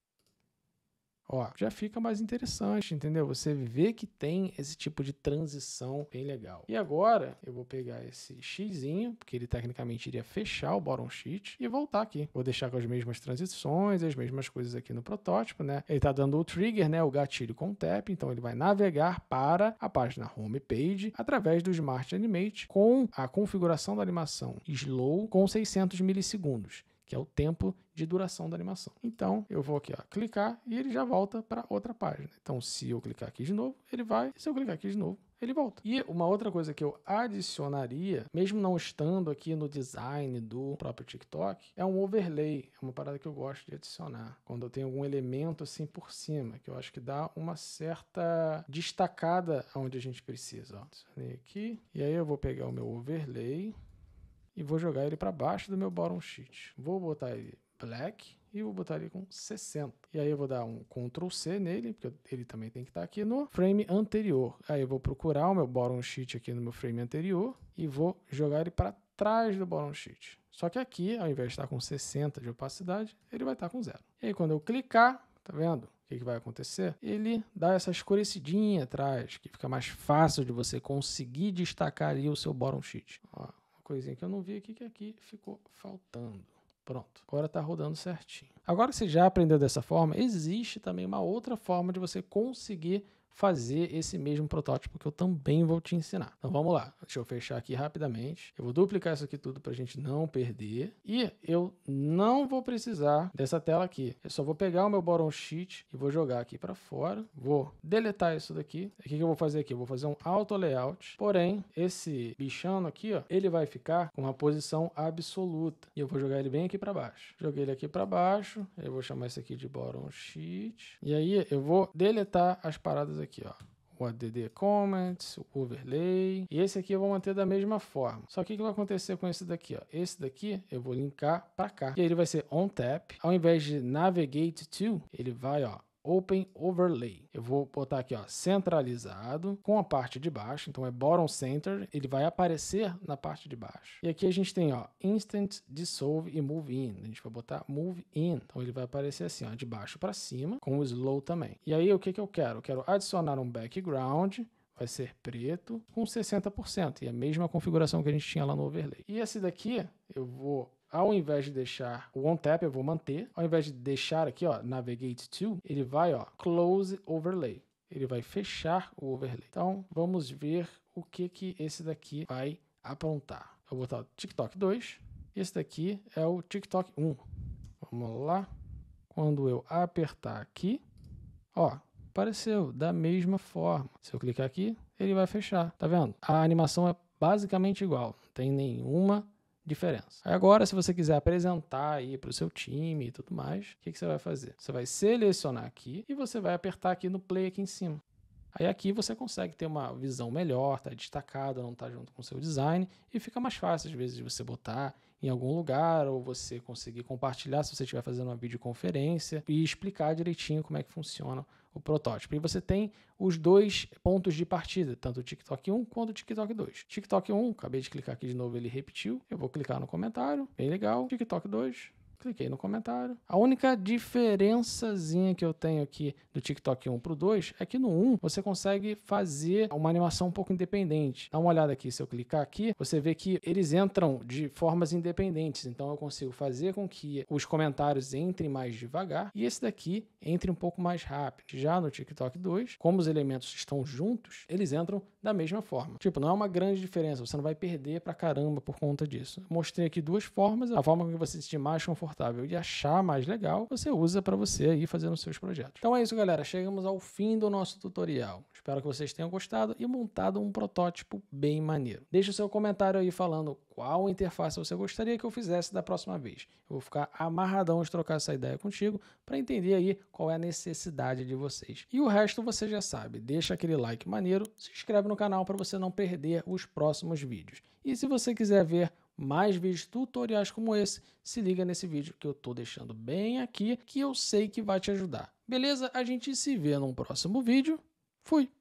Ó, já fica mais interessante, entendeu? Você vê que tem esse tipo de transição bem legal. E agora, eu vou pegar esse xizinho, porque ele tecnicamente iria fechar o bottom sheet, e voltar aqui. Vou deixar com as mesmas transições, as mesmas coisas aqui no protótipo, né? Ele tá dando o trigger, né? O gatilho com o tap, então ele vai navegar para a página homepage através do Smart Animate com a configuração da animação slow com 600 milissegundos. Que é o tempo de duração da animação. Então, eu vou aqui, ó, clicar e ele já volta para outra página. Então, se eu clicar aqui de novo, ele vai. Se eu clicar aqui de novo, ele volta. E uma outra coisa que eu adicionaria, mesmo não estando aqui no design do próprio TikTok, é um overlay. É uma parada que eu gosto de adicionar. Quando eu tenho algum elemento assim por cima, que eu acho que dá uma certa destacada onde a gente precisa. Ó, adicionei aqui. E aí eu vou pegar o meu overlay e vou jogar ele para baixo do meu bottom sheet. Vou botar ele black e vou botar ele com 60. E aí eu vou dar um Ctrl C nele, porque ele também tem que estar aqui no frame anterior. Aí eu vou procurar o meu bottom sheet aqui no meu frame anterior e vou jogar ele para trás do bottom sheet. Só que aqui, ao invés de estar com 60 de opacidade, ele vai estar com 0. E aí quando eu clicar, tá vendo? O que vai acontecer? Ele dá essa escurecidinha atrás, que fica mais fácil de você conseguir destacar ali o seu bottom sheet. Ó, coisinha que eu não vi aqui, que aqui ficou faltando. Pronto, agora está rodando certinho. Agora, se já aprendeu dessa forma, existe também uma outra forma de você conseguir fazer esse mesmo protótipo que eu também vou te ensinar. Então vamos lá, deixa eu fechar aqui rapidamente. Eu vou duplicar isso aqui tudo para a gente não perder. E eu não vou precisar dessa tela aqui. Eu só vou pegar o meu bottom sheet e vou jogar aqui para fora. Vou deletar isso daqui. O que eu vou fazer aqui? Eu vou fazer um auto layout. Porém, esse bichano aqui, ó, ele vai ficar com uma posição absoluta. E eu vou jogar ele bem aqui para baixo. Joguei ele aqui para baixo. Eu vou chamar isso aqui de bottom sheet. E aí eu vou deletar as paradas aqui, ó. O add comments, o overlay. E esse aqui eu vou manter da mesma forma. Só que o que vai acontecer com esse daqui, ó? Esse daqui eu vou linkar para cá. E aí ele vai ser on tap. Ao invés de navigate to, ele vai, ó, Open Overlay. Eu vou botar aqui, ó, centralizado com a parte de baixo. Então é bottom center. Ele vai aparecer na parte de baixo. E aqui a gente tem, ó, Instant Dissolve e Move In. A gente vai botar Move In. Então ele vai aparecer assim, ó, de baixo para cima, com o slow também. E aí o que eu quero? Eu quero adicionar um background. Vai ser preto com 60%. E a mesma configuração que a gente tinha lá no overlay. E esse daqui eu vou, ao invés de deixar o on tap, eu vou manter. Ao invés de deixar aqui, ó, navigate to, ele vai, ó, close overlay. Ele vai fechar o overlay. Então, vamos ver o que esse daqui vai aprontar. Eu vou botar o TikTok 2. Esse daqui é o TikTok 1. Vamos lá. Quando eu apertar aqui, ó, apareceu da mesma forma. Se eu clicar aqui, ele vai fechar. Tá vendo? A animação é basicamente igual. Não tem nenhuma diferença. Aí agora, se você quiser apresentar aí para o seu time e tudo mais, o que você vai fazer? Você vai selecionar aqui e você vai apertar aqui no play aqui em cima. Aí aqui você consegue ter uma visão melhor, tá destacado, não tá junto com o seu design e fica mais fácil às vezes de você botar em algum lugar, ou você conseguir compartilhar se você estiver fazendo uma videoconferência e explicar direitinho como é que funciona o protótipo. E você tem os dois pontos de partida, tanto o TikTok 1 quanto o TikTok 2. TikTok 1, acabei de clicar aqui de novo, ele repetiu. Eu vou clicar no comentário, bem legal. TikTok 2, cliquei no comentário. A única diferençazinha que eu tenho aqui do TikTok 1 para o 2 é que no 1 você consegue fazer uma animação um pouco independente. Dá uma olhada aqui, se eu clicar aqui, você vê que eles entram de formas independentes. Então eu consigo fazer com que os comentários entrem mais devagar e esse daqui entre um pouco mais rápido. Já no TikTok 2, como os elementos estão juntos, eles entram da mesma forma. Tipo, não é uma grande diferença, você não vai perder pra caramba por conta disso. Mostrei aqui duas formas, a forma que você se sentir mais confortável e achar mais legal, você usa para você aí fazer nos seus projetos. Então é isso, galera. Chegamos ao fim do nosso tutorial. Espero que vocês tenham gostado e montado um protótipo bem maneiro. Deixe o seu comentário aí falando qual interface você gostaria que eu fizesse da próxima vez. Eu vou ficar amarradão de trocar essa ideia contigo para entender aí qual é a necessidade de vocês. E o resto você já sabe. Deixa aquele like maneiro, se inscreve no canal para você não perder os próximos vídeos. E se você quiser ver mais vídeos tutoriais como esse, se liga nesse vídeo que eu tô deixando bem aqui, que eu sei que vai te ajudar. Beleza? A gente se vê num próximo vídeo. Fui!